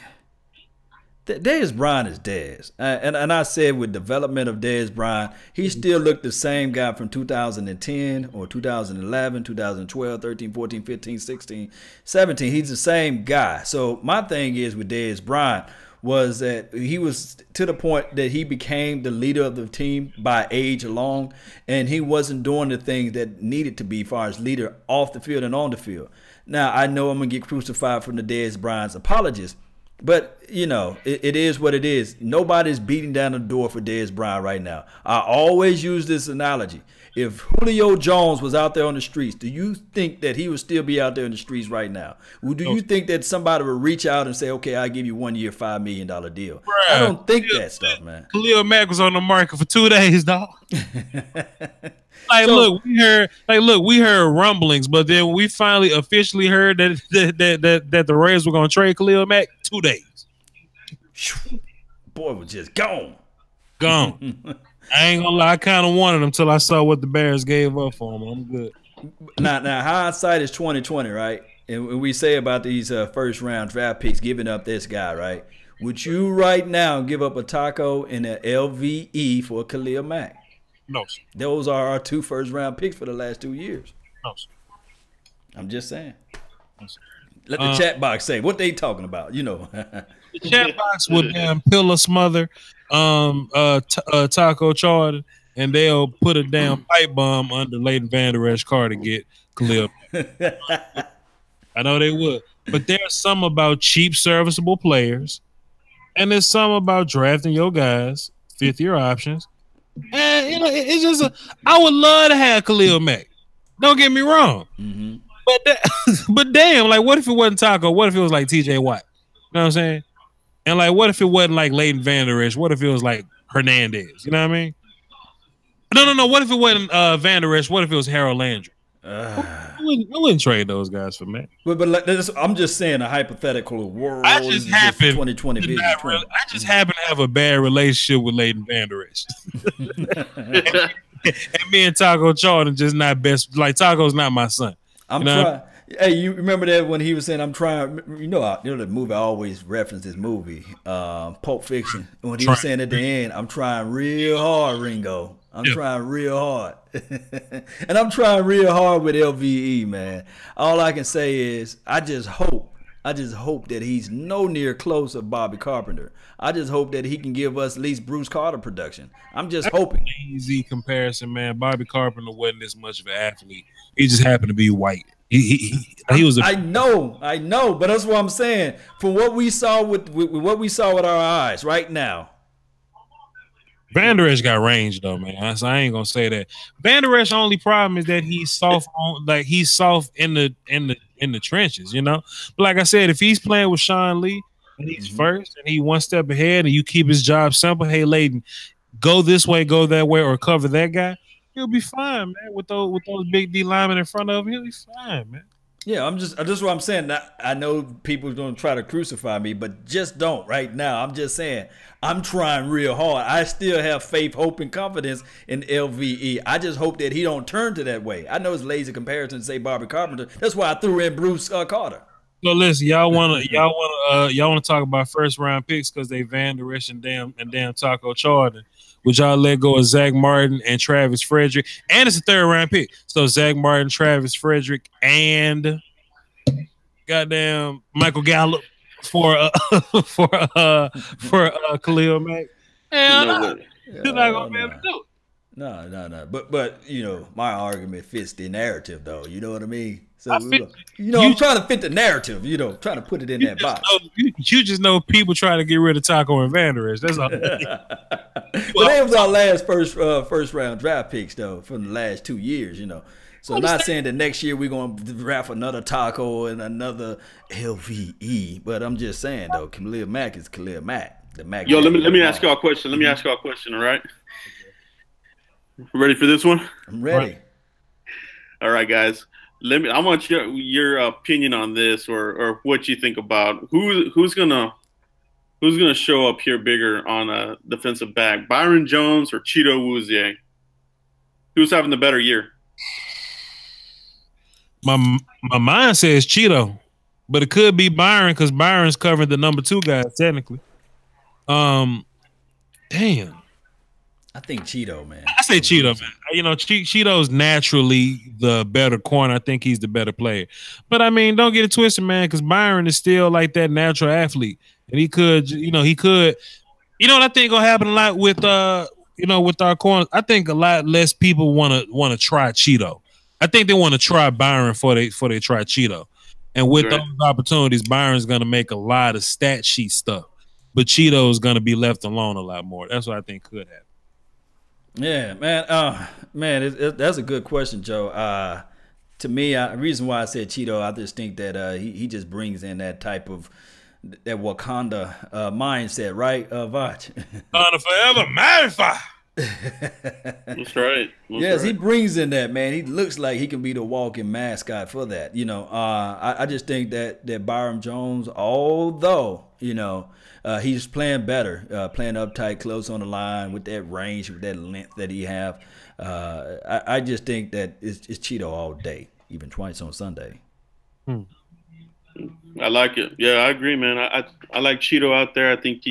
Dez Bryant is Dez. And I said with development of Dez Bryant, he still looked the same guy from 2010 or 2011, 2012, 13, 14, 15, 16, 17. He's the same guy. So my thing is with Dez Bryant was that he was to the point that he became the leader of the team by age alone, and he wasn't doing the things that needed to be as far as leader off the field and on the field. Now, I know I'm going to get crucified from the Dez Bryant's apologists, but, it is what it is. Nobody's beating down the door for Dez Bryant right now. I always use this analogy. If Julio Jones was out there on the streets, do you think that he would still be out there in the streets right now? Or do you think that somebody would reach out and say, okay, I'll give you 1 year, $5 million deal? Bruh, I don't think that stuff, man. Khalil Mack was on the market for 2 days, dog. We heard rumblings, but then we finally officially heard that the Raiders were going to trade Khalil Mack 2 days. Boy was just gone. I ain't gonna lie, I kind of wanted him until I saw what the Bears gave up for him. I'm good. Now hindsight is 2020, right? And when we say about these first round draft picks giving up this guy, right? Would you right now give up a taco and an LVE for Khalil Mack? No, sir. Those are our 2 first round picks for the last 2 years. No, sir. I'm just saying. No, sir. Let the chat box say what they talking about. The chat box would pillow smother Taco Charter, and they'll put a damn pipe bomb under Leighton Vander Esch car to get Khalil. I know they would. But there's some about cheap, serviceable players, and there's some about drafting your guys, 5th-year options. And, it's just I would love to have Khalil Mack. Don't get me wrong. Mm-hmm. But damn, like, what if it wasn't Taco? What if it was like TJ Watt? You know what I'm saying? And like, what if it wasn't like Leighton Vander Esch? What if it was like Hernandez? You know what I mean? No. What if it wasn't Vander Esch? What if it was Harold Landry? I wouldn't trade those guys for Matt. But I'm just saying a hypothetical world. I just happen 2020 vision. I just happen to have a bad relationship with Leighton Vander Esch. And me and Taco Charlton just not best. Like, Taco's not my son. I'm trying. Hey, you remember that when he was saying, I'm trying, the movie, I always reference this movie, Pulp Fiction. When he was saying at the end, I'm trying real hard, Ringo. I'm trying real hard. And I'm trying real hard with LVE, man. All I can say is I just hope I just hope that he's no near close of Bobby Carpenter. I just hope that he can give us at least Bruce Carter production. I'm just hoping. Easy comparison, man. Bobby Carpenter wasn't this much of an athlete. He just happened to be white. He was. I know, but that's what I'm saying. From what we saw with what we saw with our eyes right now. Van Der Esch got range though, man. So I ain't gonna say that. Van Der Esch's only problem is that he's soft on, like he's soft in the trenches, you know. But like I said, if he's playing with Sean Lee and he's first and he one step ahead and you keep his job simple, hey Layden, go this way, go that way, or cover that guy, he'll be fine, man. With those big D linemen in front of him, he'll be fine, man. Yeah, this is what I'm saying. I know people are going to try to crucify me, but just don't right now. I'm just saying I'm trying real hard. I still have faith, hope, and confidence in LVE. I just hope that he don't turn to that way. I know it's lazy comparison to say Bobby Carpenter. That's why I threw in Bruce Carter. So listen, y'all want to talk about first round picks because they Van Der Esch and damn Taco Charlton. Would y'all let go of Zach Martin and Travis Frederick? And it's a third round pick. So Zach Martin, Travis Frederick, and goddamn Michael Gallup for Khalil Mack. Hell, you're not gonna be able to do it. No. But you know, my argument fits the narrative though. You know what I mean? So I'm trying to fit the narrative, trying to put it in that box. You just know people trying to get rid of Taco and Van Der Esch. That's all. But they was our last first round draft picks though from the last 2 years, So I'm not saying that next year we're gonna draft another Taco and another LVE, but I'm just saying though, Khalil Mack is Khalil Mack. The Mack. Yo, let me ask y'all a question. All right. Ready for this one? I'm ready. All right, guys. I want your opinion on this, or what you think about who's gonna show up here bigger on a defensive back, Byron Jones or Cheeto Wuzie? Who's having the better year? My mind says Cheeto, but it could be Byron because Byron's covering the number 2 guy technically. Damn. I think Cheeto, man. I say Cheeto, man. Cheeto's naturally the better corner. I think he's the better player. But I mean, don't get it twisted, man, because Byron is still like that natural athlete. And he could. You know what I think gonna happen a lot with with our corners? I think a lot less people wanna try Cheeto. I think they want to try Byron before they try Cheeto. And with those opportunities, Byron's gonna make a lot of stat sheet stuff. But Cheeto's gonna be left alone a lot more. That's what I think could happen. Yeah, man. That's a good question, Joe. To me, the reason why I said Cheeto, I just think that he just brings in that type of that Wakanda mindset, right, Vach? Wakanda forever, magnify. That's right. Yes, he brings in that, man. He looks like he can be the walking mascot for that. I just think that Byron Jones, although he's playing better, playing uptight, close on the line with that range, with that length that he have. I just think that it's Cheeto all day, even twice on Sunday. I like it. Yeah, I agree, man. I like Cheeto out there. I think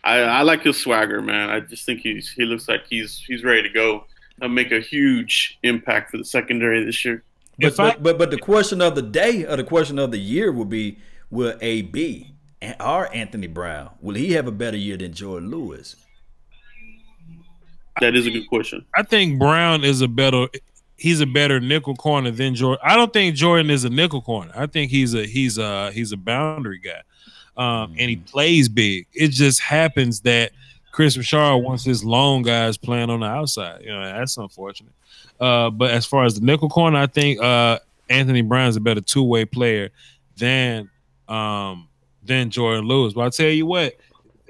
I like his swagger, man. I just think he looks like he's ready to go and make a huge impact for the secondary this year. But the question of the day or the question of the year will be, will AB or Anthony Brown, will he have a better year than Jordan Lewis? That is a good question. I think Brown is he's a better nickel corner than Jordan. I don't think Jordan is a nickel corner. I think he's a boundary guy. And he plays big. It just happens that Chris Richard wants his long guys playing on the outside. That's unfortunate. But as far as the nickel corner, I think Anthony Brown's a better two-way player than Jordan Lewis. But I'll tell you what,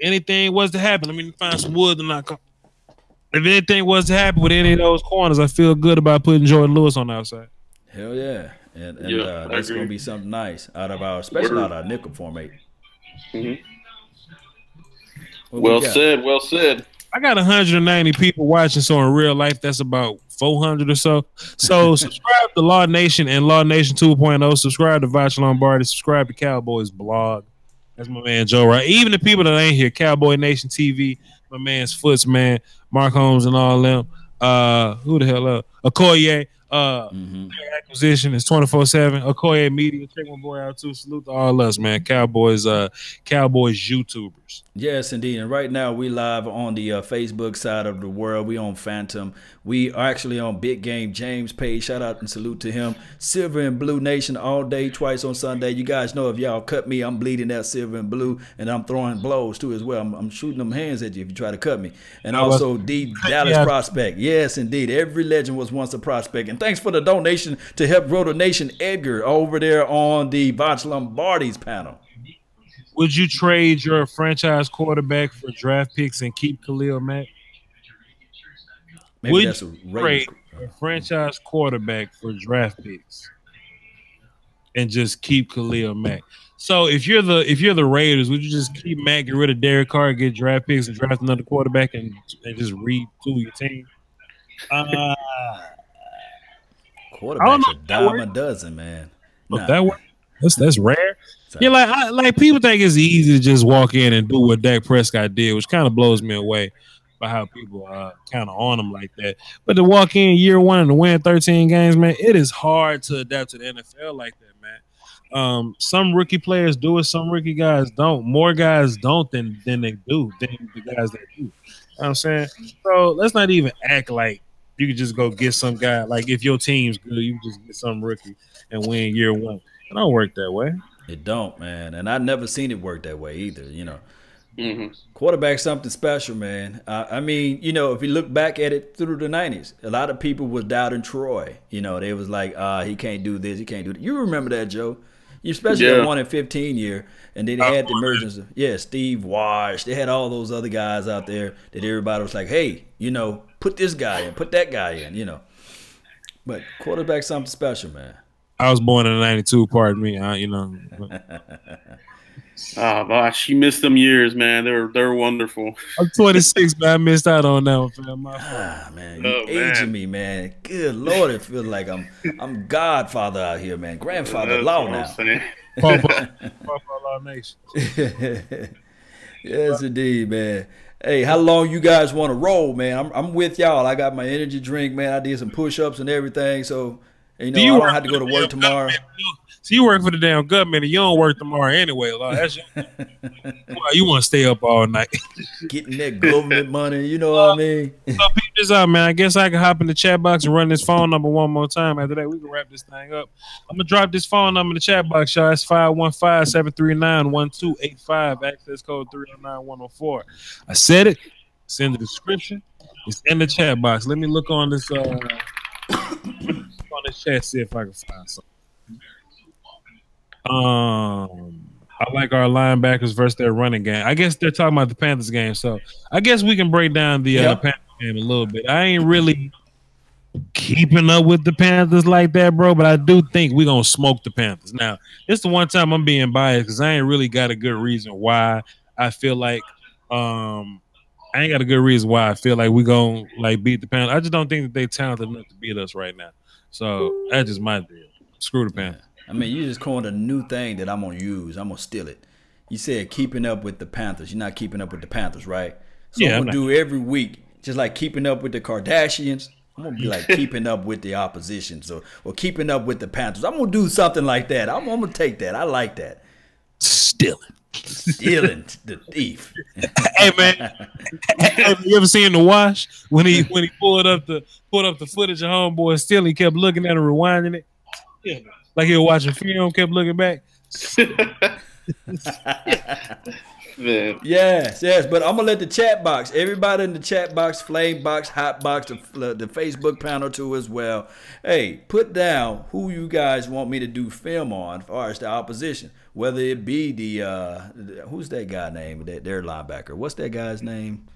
anything was to happen, let me find some wood to knock on. If anything was to happen with any of those corners, I feel good about putting Jordan Lewis on the outside. Hell yeah. And that's going to be something nice especially out of our nickel formate. Mm-hmm. Well said. I got 190 people watching, so in real life, that's about 400 or so. So subscribe to Law Nation and Law Nation 2.0. Subscribe to Vach Lombardi. Subscribe to Cowboys blog. That's my man Joe, right? Even the people that ain't here, Cowboy Nation TV, my man's Foots, man, Mark Holmes and all them. Who the hell else? Okoye. Their acquisition is 24/7. Okoye Media, check my boy out too. Salute to all us, man. Cowboys YouTubers. Yes, indeed. And right now we live on the Facebook side of the world. We on Phantom. We are actually on Big Game James page. Shout out and salute to him. Silver and Blue Nation all day, twice on Sunday. You guys know if y'all cut me, I'm bleeding that silver and blue, and I'm throwing blows too as well. I'm shooting them hands at you if you try to cut me. And also the Dallas Prospect. Yes, indeed. Every legend was once a prospect. And thanks for the donation to help grow the nation, Edgar, over there on the Voch Lombardi's panel. Would you trade your franchise quarterback for draft picks and keep Khalil Mack? Maybe Would that's you trade a franchise quarterback for draft picks and just keep Khalil Mack? So if you're the Raiders, would you just keep Mack, get rid of Derek Carr, get draft picks, and draft another quarterback and just retool your team? Quarterback's a dime a dozen, man. Nah. That work? That's rare. Yeah, like people think it's easy to just walk in and do what Dak Prescott did, which kind of blows me away by how people kind of on him like that. But to walk in year one and to win 13 games, man, it is hard to adapt to the NFL like that, man. Some rookie players do it, some rookie guys don't. More guys don't than they do, than the guys that do. You know what I'm saying? So let's not even act like you could just go get some guy. Like if your team's good, you can just get some rookie and win year one. It don't work that way. It don't, man. And I've never seen it work that way either, you know. Quarterback's something special, man. I mean, you know, if you look back at it through the 90s, a lot of people was doubting Troy. You know, they was like, he can't do this, he can't do that. You remember that, Joe? Especially that 1 in 15 year. And then they had the emergence of, Steve Wash. They had all those other guys out there that everybody was like, hey, you know, put this guy in, put that guy in, you know. But quarterback's something special, man. I was born in '92. Pardon me, you know. Oh gosh, you missed them years, man. They're wonderful. I'm 26, but I missed out on that one, fam. Man, you aging me, man. Good Lord, it feels like I'm Godfather out here, man. Grandfather-law now. Papa Nation. Yes, indeed, man. Hey, how long you guys want to roll, man? I'm with y'all. I got my energy drink, man. I did some push-ups and everything, so. You know, I don't have to go to work tomorrow. So you work for the damn government and you don't work tomorrow anyway. Like, that's you want to stay up all night. Getting that government money, you know what I mean? So peep this out, man. I guess I can hop in the chat box and run this phone number one more time. After that, we can wrap this thing up. I'm going to drop this phone number in the chat box, y'all. It's 515-739-1285. Access code 309104. I said it. It's in the description. It's in the chat box. Let me look on this on this chat, see if I can find something. I like our linebackers versus their running game. I guess they're talking about the Panthers game, so I guess we can break down the Panthers game a little bit. I ain't really keeping up with the Panthers like that, bro, but I do think we're going to smoke the Panthers. Now, it's the one time I'm being biased because I ain't really got a good reason why I feel like I ain't got a good reason why I feel like we're going to like beat the Panthers. I just don't think that they're talented enough to beat us right now. So that's just my deal. Screw the Panthers. I mean, you just coined a new thing that I'm going to use. I'm going to steal it. You said keeping up with the Panthers. You're not keeping up with the Panthers, right? So I'm going to do every week, just like keeping up with the Kardashians. I'm going to be like keeping up with the opposition. Or keeping up with the Panthers. I'm going to do something like that. I'm going to take that. I like that. Stealing the thief. Hey man, have you ever seen The Wash when he pulled up the footage of homeboy stealing? He kept looking at it, rewinding it, like he was watching film, kept looking back. Yes. But I'm gonna let the chat box, everybody in the chat box, flame box, hot box, the Facebook panel too as well. Hey, put down who you guys want me to do film on as far as the opposition. Whether it be the who's that guy name, their linebacker? What's that guy's name?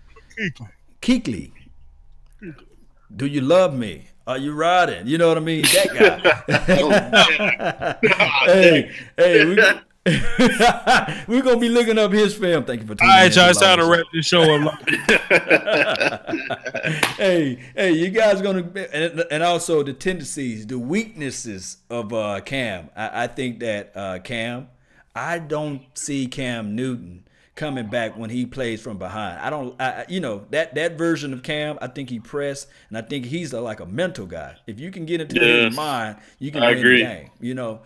Kuechly. Do you love me? Are you riding? You know what I mean? That guy. hey, we're gonna be looking up his film. Thank you for tuning in. All right, y'all. It's time to wrap this show up. hey, you guys gonna and also the tendencies, the weaknesses of Cam. I think that Cam. I don't see Cam Newton coming back when he plays from behind. You know, that version of Cam, I think he pressed, and I think he's like a mental guy. If you can get into his mind, you can win the game, you know.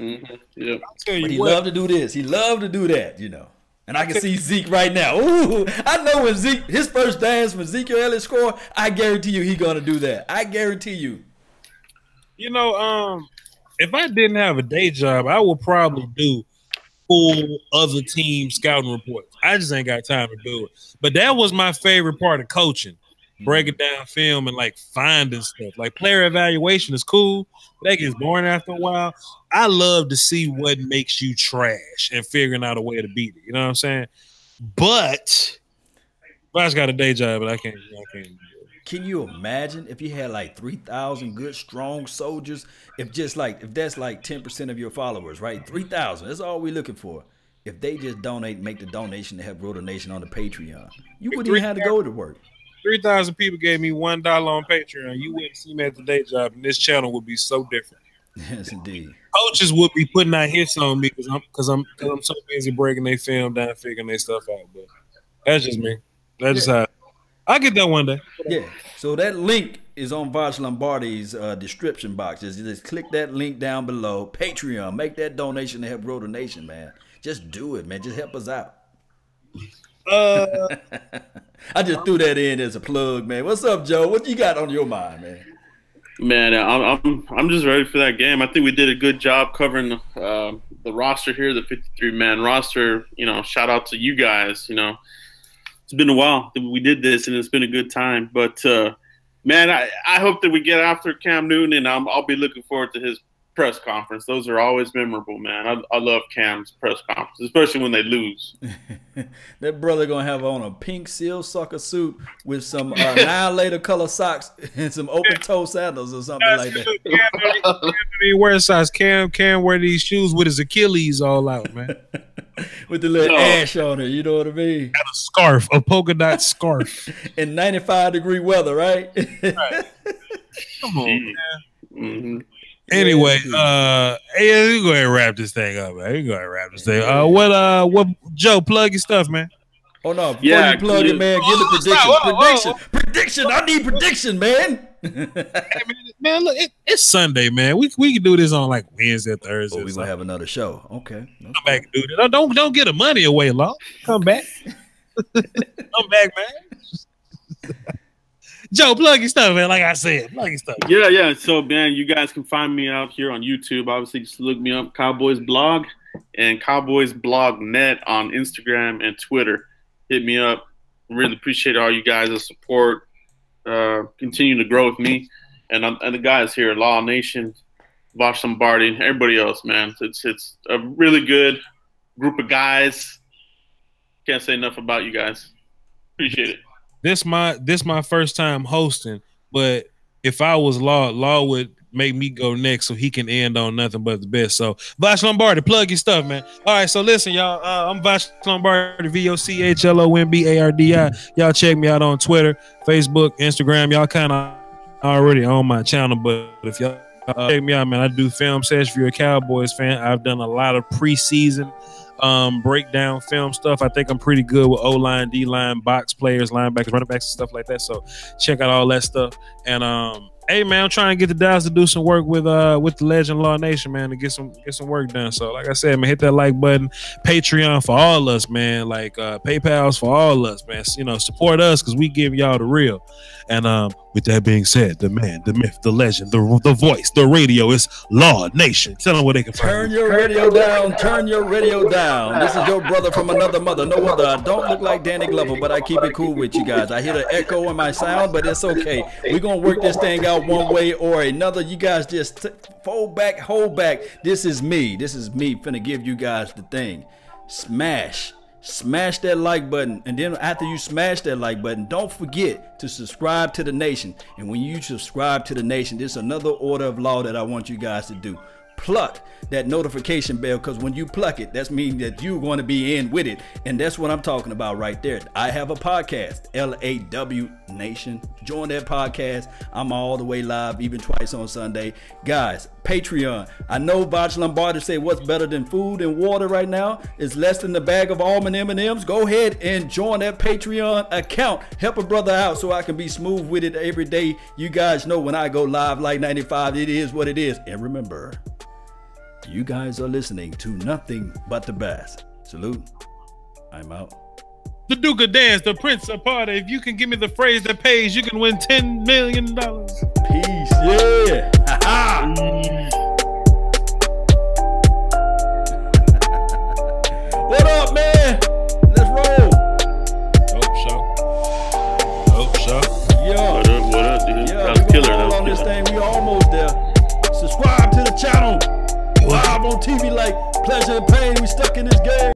Yeah. But he loved to do this. He loved to do that, you know. And I can see Zeke right now. Ooh, I know when Zeke, his first dance when Ezekiel Elliott score, I guarantee you he's going to do that. I guarantee you. You know, if I didn't have a day job, I would probably do full other team scouting reports. I just ain't got time to do it. But that was my favorite part of coaching, breaking down film and like finding stuff. Like player evaluation is cool. That gets boring after a while. I love to see what makes you trash and figuring out a way to beat it. You know what I'm saying? But I just got a day job, but I can't do it. Can you imagine if you had like 3,000 good, strong soldiers? If that's like 10% of your followers, right? 3,000. That's all we're looking for. If they just make the donation to help grow the nation on the Patreon, you wouldn't even have to go to work. 3,000 people gave me $1 on Patreon. You wouldn't see me at the day job, and this channel would be so different. Yes, indeed. Coaches would be putting out hits on me because I'm so busy breaking their film down, figuring their stuff out. But that's just me. That's just how. I'll get that one day. Yeah. So that link is on Vosh Lombardi's description box. Just click that link down below. Patreon. Make that donation to help grow the nation, man. Just do it, man. Just help us out. I just threw that in as a plug, man. What's up, Joe? What you got on your mind, man? Man, I'm just ready for that game. I think we did a good job covering the roster here, the 53-man roster. You know, shout out to you guys. You know, it's been a while that we did this, and it's been a good time. But man, I hope that we get after Cam Newton, and I'll be looking forward to his press conference. Those are always memorable, man. I love Cam's press conference, especially when they lose. That brother gonna have on a pink sealsucker suit with some annihilator color socks and some open toe sandals or something like that. Cam didn't wear size. Cam wear these shoes with his Achilles all out, man. With the little ash on it, you know what I mean? And a scarf, a polka dot scarf. In 95-degree weather, right? Right. Come on, man. Mm-hmm. Anyway, hey, we go ahead and wrap this thing up, man. We go ahead and wrap this thing. What Joe, plug your stuff, man. Oh no, before you plug it, man, give the prediction. Prediction. I need prediction, man. Hey, man, look, it's Sunday, man. We can do this on like Wednesday or Thursday. Oh, we gonna have another show. Okay. Come back and do this. Don't get the money away, Law. Come back. Come back, man. Joe, plug your stuff, man. Like I said, plug your stuff. Yeah. So, man, you guys can find me out here on YouTube. Obviously, just look me up, Cowboys Blog and Cowboys Blog Net on Instagram and Twitter. Hit me up. Really appreciate all you guys' support. Continue to grow with me and the guys here, Law Nation, Vosh Lombardi, everybody else, man. It's a really good group of guys. Can't say enough about you guys. Appreciate it. This my first time hosting, but if I was Law would make me go next so he can end on nothing but the best. So Vosh Lombardi, plug your stuff, man. All right, so listen, y'all. I'm Vosh Lombardi, VOCHLOMBARDI. Y'all check me out on Twitter, Facebook, Instagram. Y'all kind of already on my channel, but if y'all check me out, man, I do film sessions. If you're a Cowboys fan, I've done a lot of preseason breakdown film stuff. I think I'm pretty good with O-line, D-line, box players, linebackers, running backs, and stuff like that. So check out all that stuff. And hey, man, I'm trying to get the Dallas to do some work with the Legend Law Nation, man, to get some work done. So like I said, man, hit that like button. Patreon for all us, man. Like PayPal's for all us, man. You know, support us because we give y'all the real. And with that being said, the man, the myth, the legend, the voice, the radio is Law Nation. Tell them where they can find Turn your radio down. Turn your radio down. This is your brother from another mother. No other. I don't look like Danny Glover, but I keep it cool with you guys. I hear the echo in my sound, but it's okay. We're going to work this thing out one way or another. You guys just hold back. This is me. Finna give you guys the thing. Smash that like button, and then after you smash that like button, don't forget to subscribe to the nation. And when you subscribe to the nation, there's another order of law that I want you guys to do. pluck that notification bell, because when you pluck it, that means that you're going to be in with it. And that's what I'm talking about right there. I have a podcast, LAW Nation. Join that podcast. I'm all the way live, even twice on Sunday. Guys, Patreon. I know Botch Lombardi say what's better than food and water right now is less than the bag of almond M&Ms. Go ahead and join that Patreon account. Help a brother out so I can be smooth with it every day. You guys know when I go live like 95, it is what it is. And remember, you guys are listening to nothing but the best. Salute. I'm out. The Duke of Dance, the Prince of Party. If you can give me the phrase that pays, you can win $10 million. Peace. Yeah. What up, man? Let's roll. Hope so. Yo. What up, dude? Yeah, That was we killer. gonna That roll on was this killer. thing. We almost there. Subscribe to the channel. Live on TV like Pleasure and Pain. We stuck in this game.